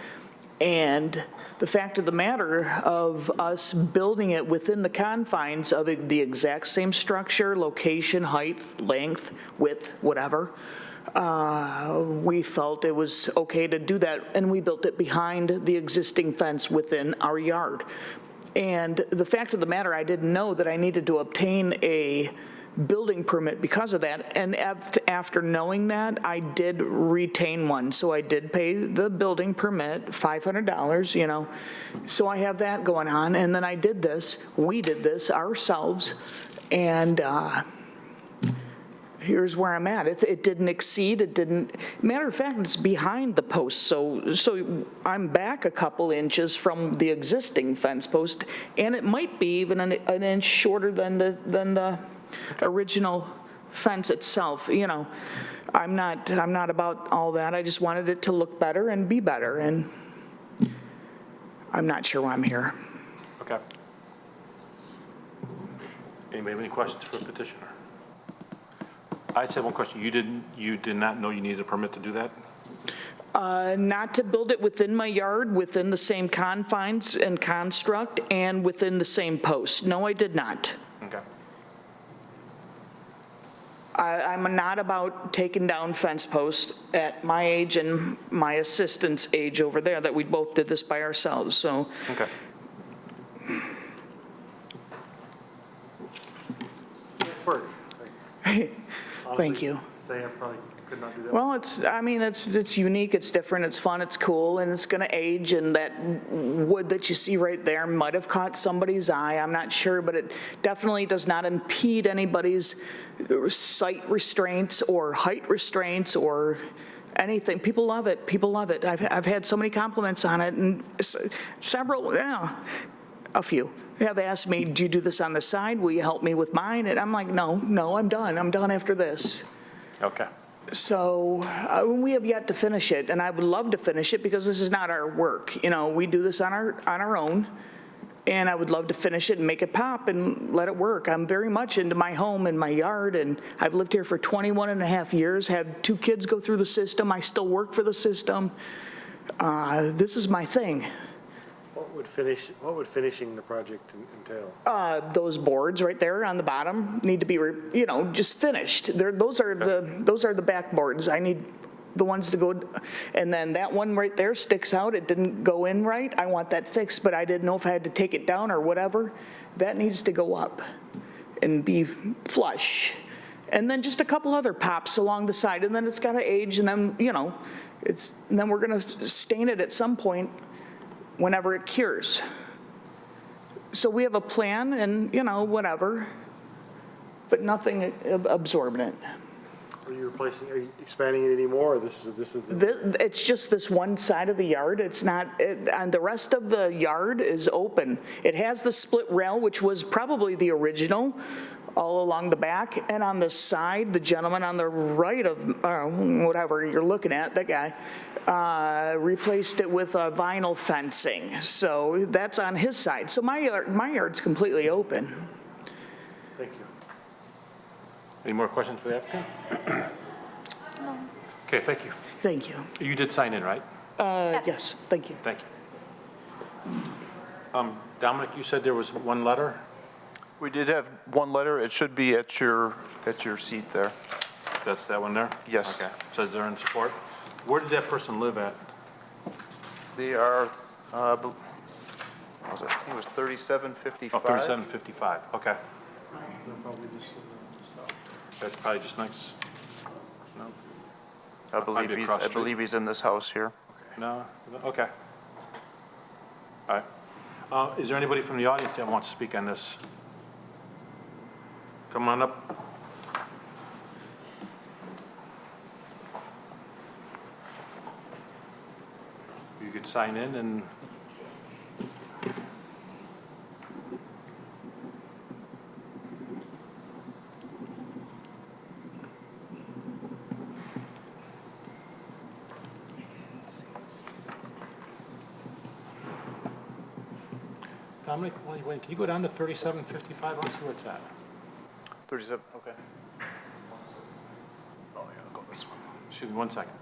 And the fact of the matter of us building it within the confines of the exact same structure, location, height, length, width, whatever, we felt it was okay to do that. And we built it behind the existing fence within our yard. And the fact of the matter, I didn't know that I needed to obtain a building permit because of that. And after knowing that, I did retain one. So I did pay the building permit, $500, you know. So I have that going on. And then I did this, we did this ourselves. And here's where I'm at. It didn't exceed, it didn't, matter of fact, it's behind the post. So I'm back a couple inches from the existing fence post, and it might be even an inch shorter than the original fence itself, you know. I'm not about all that. I just wanted it to look better and be better, and I'm not sure why I'm here. Okay. Anybody have any questions for the petitioner? I just have one question. You did not know you needed a permit to do that? Not to build it within my yard, within the same confines and construct, and within the same post. No, I did not. Okay. I'm not about taking down fence posts at my age and my assistant's age over there, that we both did this by ourselves, so. Okay. Thank you. Say I probably could not do that. Well, it's unique, it's different, it's fun, it's cool, and it's gonna age, and that wood that you see right there might have caught somebody's eye, I'm not sure, but it definitely does not impede anybody's sight restraints or height restraints or anything. People love it, people love it. I've had so many compliments on it, and several, yeah, a few have asked me, do you do this on the side? Will you help me with mine? And I'm like, no, I'm done after this. Okay. So we have yet to finish it, and I would love to finish it because this is not our work. You know, we do this on our own, and I would love to finish it and make it pop and let it work. I'm very much into my home and my yard, and I've lived here for 21 and a half years, had 2 kids go through the system. I still work for the system. This is my thing. What would finishing the project entail? Those boards right there on the bottom need to be, just finished. Those are the back boards. I need the ones to go, and then that one right there sticks out. It didn't go in right. I want that fixed, but I didn't know if I had to take it down or whatever. That needs to go up and be flush. And then just a couple other pops along the side, and then it's got to age, and then, and then we're going to stain it at some point whenever it cures. So we have a plan and, whatever, but nothing absorbent. Are you expanding it anymore, or this is the? It's just this one side of the yard. It's not, and the rest of the yard is open. It has the split rail, which was probably the original, all along the back, and on the side, the gentleman on the right of, whatever you're looking at, that guy, replaced it with vinyl fencing. So that's on his side. So my yard's completely open. Thank you. Any more questions for the applicant? No. Okay, thank you. Thank you. You did sign in, right? Yes, thank you. Thank you. Dominic, you said there was one letter? We did have one letter. It should be at your seat there. That's that one there? Yes. Okay, says they're in support. Where did that person live at? They are, what was it? I think it was 3755. Oh, 3755, okay. They're probably just south. That's probably just next, no? I Might be across the street. believe he's in this house here. No? Okay. All right. Is there anybody from the audience that wants to speak on this? Come on up. You could sign in and... Dominic, wait, can you go down to 3755? Let's see where it's at. 37, okay. Oh, yeah, I'll go this one. Excuse me, 1 second.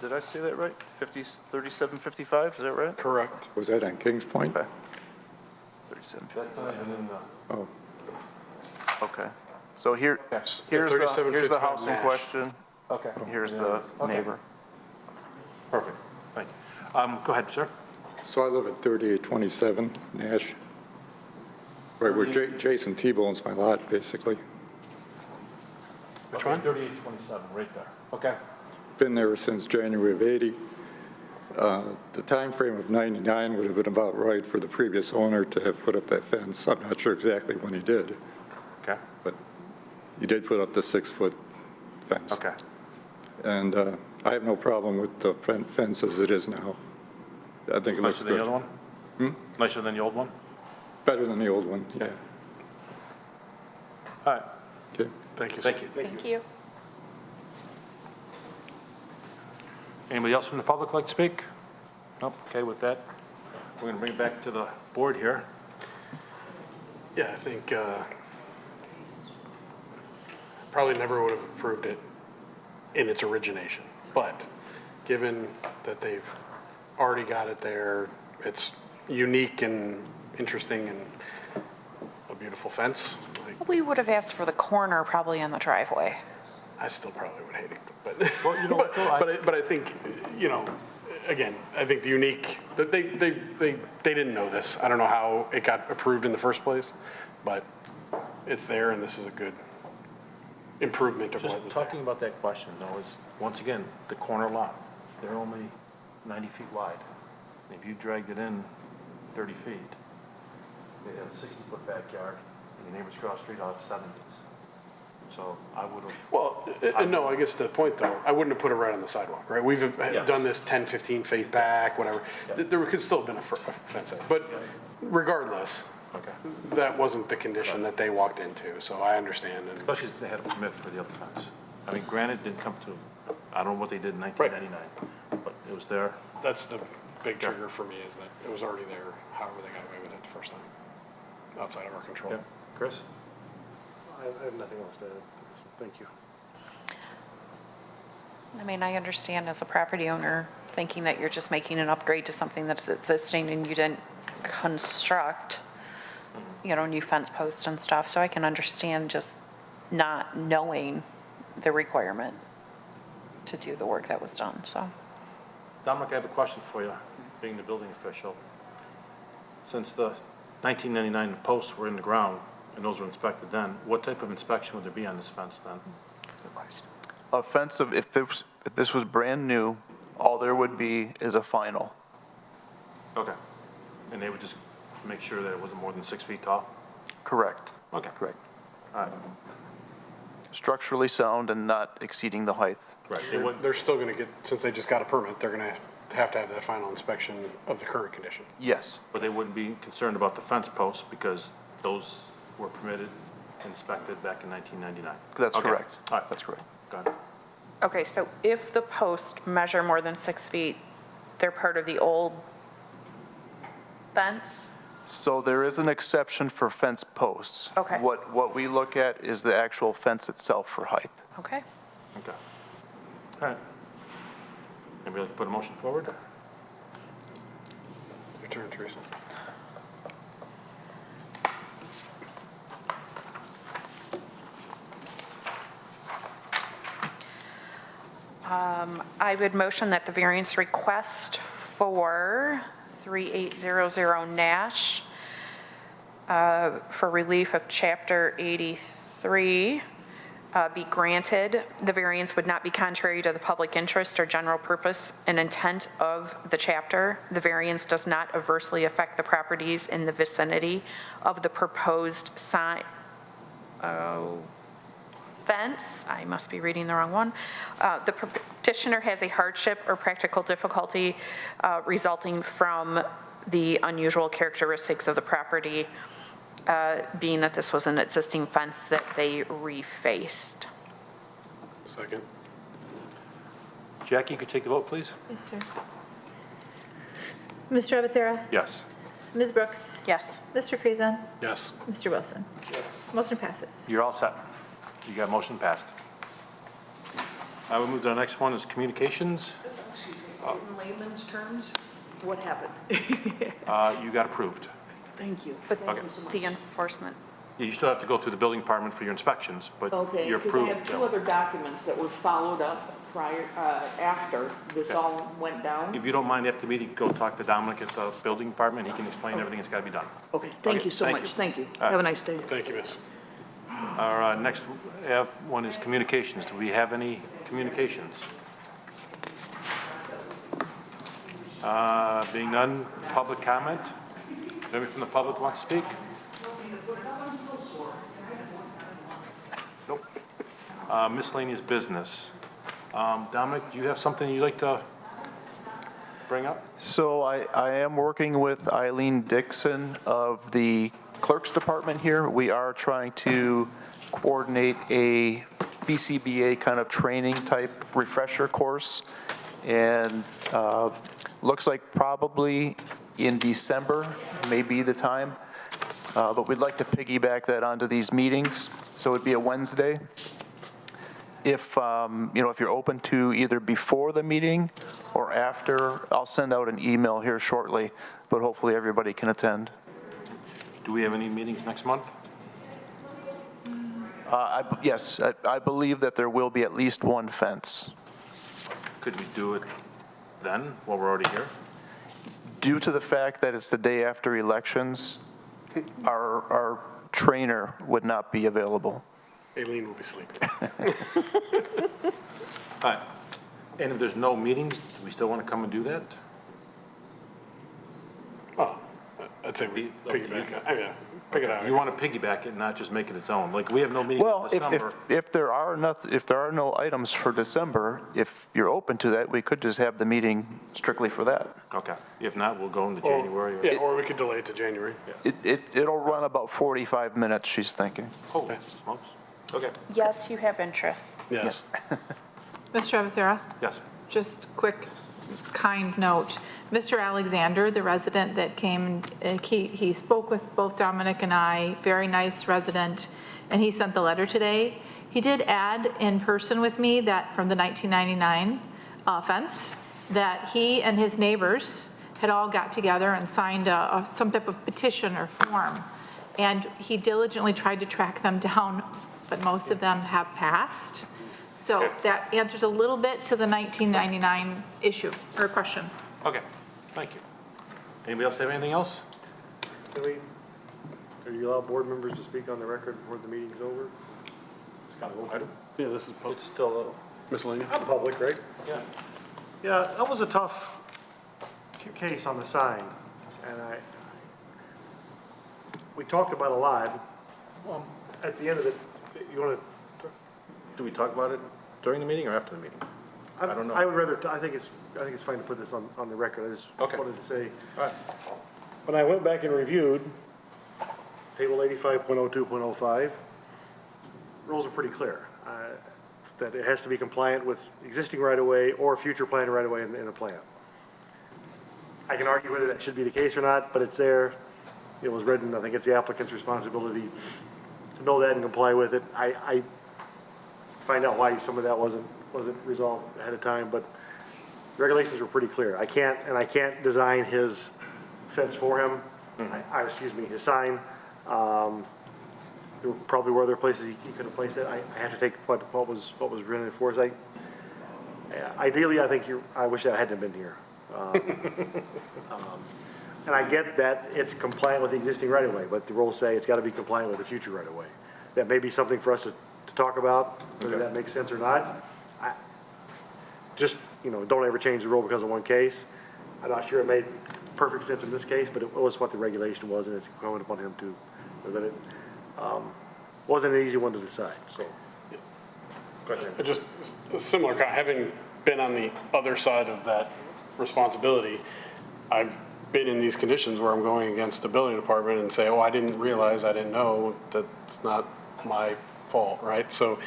Did I say that right? 3755, is that right? Correct. Was that on Kings Point? Okay. 3755. Oh, Okay. So here's the house in 3755 Nash. question. Okay. Here's the neighbor. Perfect, thank you. Go ahead, sir. so I live at 3827 Nash. Right where Jason T-Bone's my lot, basically. Which one? 3827, right there. Okay. Been there since January of '80. The time frame of 99 would have been about right for the previous owner to have put up that fence. I'm not sure exactly when he did, Okay, but he did put up the 6-foot fence. okay. And I have no problem with the fence as it is now. I think it looks Nicer than the good. other one? Nicer than the old one? Better than the old one, yeah. All right, Okay. Thank you, sir. thank you. Thank you. Anybody else from the public like to speak? Nope, okay, with that, we're gonna bring it back to the board here. Yeah, I think probably never would have approved it in its origination. But given that they've already got it there, it's unique and interesting and a beautiful fence. Like, We would have asked for the corner probably in the driveway. I still probably would hate it, but, Well, you know what, though, but I think, you know, again, I think the unique, that they didn't know this. I don't know how it got approved in the first place, but it's there and this is a good improvement of Just what was there. talking about that question, though, is, once again, the corner lot, they're only 90 feet wide. And if you dragged it in 30 feet, they have a 60-foot backyard, and your neighbors across the street all have 70s. So I would have, Well, no, I guess the point though, I wouldn't have put it right on the sidewalk, right? We've Yes. done this 10, 15 feet back, whatever. There could still have been a fence there. But regardless, okay, that wasn't the condition that they walked into, so I understand. And especially if they had a permit for the other fence. I mean, granted, didn't come to, I don't know what they did in 1999, but it was there. that's the big trigger for me, is that it was already there, however they got away with it the first time, outside of our control. Yep. Chris? I have nothing else to add. Thank you. I mean, I understand as a property owner, thinking that you're just making an upgrade to something that's existing and you didn't construct, you know, new fence posts and stuff. So I can understand just not knowing the requirement to do the work that was done, so. Dominic, I have a question for you, being the building official. Since the 1999 posts were in the ground, and those were inspected then, what type of inspection would there be on this fence then? That's a good question. A fence of, if this was brand new, all there would be is a final. Okay. And they would just make sure that it wasn't more than 6 feet tall? Correct. Okay. Correct. All right. Structurally sound and not exceeding the height. Right. They wouldn't- They're still gonna get, since they just got a permit, they're gonna have to have that final inspection of the current condition. Yes. But they wouldn't be concerned about the fence posts because those were permitted, inspected back in 1999? That's Okay. correct. All right. That's correct. Got it. Okay, so if the posts measure more than 6 feet, they're part of the old fence? So there is an exception for fence posts. Okay. What we look at is the actual fence itself for height. Okay. Okay. All right. Anybody like to put a motion forward? Your turn, Teresa. I would motion that the variance request for 3800 Nash for relief of Chapter 83 be granted. The variance would not be contrary to the public interest or general purpose and intent of the chapter. The variance does not adversely affect the properties in the vicinity of the proposed sign, fence, I must be reading the wrong one. The petitioner has a hardship or practical difficulty resulting from the unusual characteristics of the property, being that this was an existing fence that they refaced. Second. Jackie, you could take the vote, please? Yes, sir. Mr. Avatara? Yes. Ms. Brooks? Yes. Mr. Friesen? Yes. Mr. Wilson? Motion passes. You're all set. You got motion passed. I will move to the next one is communications. In layman's terms, what happened? You got approved. Thank you. But Thank you so much. the enforcement, Yeah, you still have to go through the building department for your inspections, but Okay, you're because I approved. have two other documents that were followed up prior, after this all went down. If you don't mind, after the meeting, go talk to Dominic at the building department. He can explain everything that's got to be done. Okay, thank Okay, you so thank much, you. thank you. right. Have a nice day. Thank you, miss. Our next one is communications. Do we have any communications? Being none, public comment? Anybody from the public want to speak? Nope. Miscellaneous business. Dominic, do you have something you'd like to bring up? So I am working with Eileen Dixon of the Clerk's Department here. We are trying to coordinate a BCBA kind of training type refresher course. And looks like probably in December may be the time. But we'd like to piggyback that onto these meetings. So it'd be a Wednesday. If, if you're open to either before the meeting or after, I'll send out an email here shortly, but hopefully everybody can attend. Do we have any meetings next month? Yes, I believe that there will be at least one fence. Could we do it then, while we're already here? Due to the fact that it's the day after elections, our trainer would not be available. Aileen will be sleeping. All right. And if there's no meetings, do we still want to come and do that? Oh, I'd say we piggyback. I mean, pick it out. You want to piggyback it, not just make it its own? Like, we have no meetings Well, in December. if there are no items for December, if you're open to that, we could just have the meeting strictly for that. Okay. If not, we'll go into January. or- Yeah, or we could delay it to January. It'll run about 45 minutes, she's thinking. Holy smokes. Okay. yes, you have interest. Yes. Mr. Avacera? Yes. Just quick, kind note. Mr. Alexander, the resident that came, he spoke with both Dominic and I, very nice resident, and he sent the letter today. He did add in person with me that from the 1999 fence, that he and his neighbors had all got together and signed some type of petition or form. And he diligently tried to track them down, but most of them have passed. So that answers a little bit to the 1999 issue or question. Okay. Thank you. Anybody else have anything else? Are you allow board members to speak on the record before the meeting's over? It's kind of open. Yeah, this is It's still, miscellaneous. I'm public, right? yeah. Yeah, that was a tough case on the sign, and we talked about a lot. At the end of it, you want to? Do we talk about it during the meeting or after the meeting? I don't know. I would rather, I think it's fine to put this on the record. I just Okay. wanted to say, All right. when I went back and reviewed table 85.02.05, rules are pretty clear. That it has to be compliant with existing right-of-way or future planned right-of-way in the plan. I can argue whether that should be the case or not, but it's there. It was written, I think it's the applicant's responsibility to know that and comply with it. I find out why some of that wasn't resolved ahead of time, but the regulations were pretty clear. I can't design his fence for him, his sign. There probably were other places he could have placed it. I have to take what was written for us. Ideally, I think I wish I hadn't been here. And I get that it's compliant with the existing right-of-way, but the rules say it's got to be compliant with the future right-of-way. That may be something for us to talk about, whether that makes sense or not. Don't ever change the rule because of one case. I'm not sure it made perfect sense in this case, but it was what the regulation was, and it's incumbent upon him to, but it wasn't an easy one to decide, so. Just a similar, having been on the other side of that responsibility, I've been in these conditions where I'm going against the building department and say, oh, I didn't realize, I didn't know, that's not my fault, right? So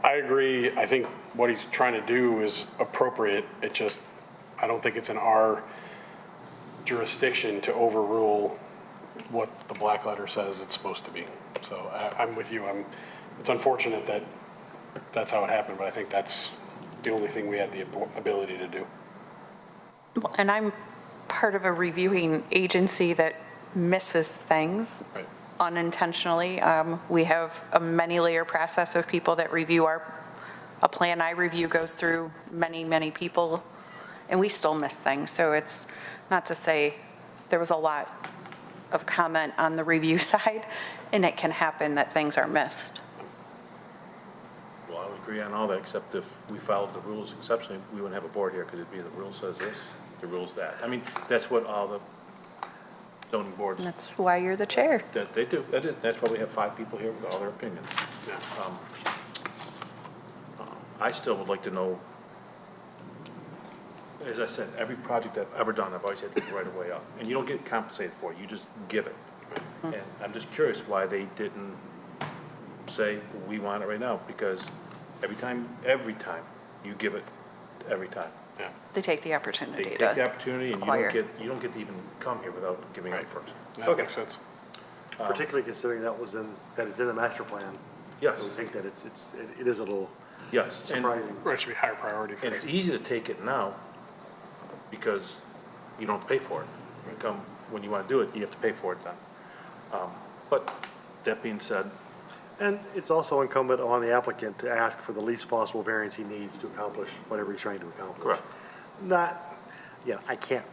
I agree. I think what he's trying to do is appropriate. I don't think it's in our jurisdiction to overrule what the black letter says it's supposed to be. So I'm with you. It's unfortunate that that's how it happened, but I think that's the only thing we had the ability to do. And I'm part of a reviewing agency that misses things Right. unintentionally. We have a many-layer process of people that review a plan I review goes through many, many people, and we still miss things. So it's not to say there was a lot of comment on the review side, and it can happen that things are missed. Well, I would agree on all that, except if we followed the rules exceptionally, we wouldn't have a board here, because it'd be the rule says this, the rule's that. I mean, that's what all the zoning boards, And that's why you're the chair. that they do. That's why we have 5 people here with all their opinions. I still would like to know, as I said, every project I've ever done, I've always had to right away up. And you don't get compensated for it, you just give it. And I'm just curious why they didn't say, we want it right now, because every time you give it, every time. Yeah. They take the They opportunity take to the opportunity, and acquire. you don't get to even come here without giving it first. That makes sense. Particularly considering that it's in the master plan. Yes. I would think that it is a little Yes, and surprising. Or it should be higher priority for and it's easy to take it now, because you don't have to pay for it. When you want to do it, you have to pay for it then. But that being said, And it's also incumbent on the applicant to ask for the least possible variance he needs to accomplish whatever he's trying to accomplish. Correct. Not, I can't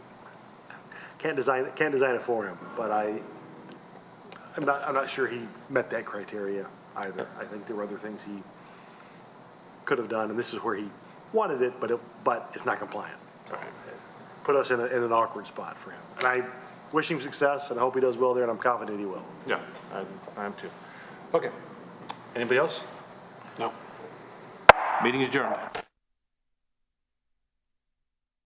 design it for him, but I'm not sure he met that criteria either. I think there were other things he could have done, and this is where he wanted it, but it's not compliant. Put us in an awkward spot for him. And I wish him success, and I hope he does well there, and I'm confident he will. yeah, I am too. Okay. Anybody else? No. Meeting is adjourned.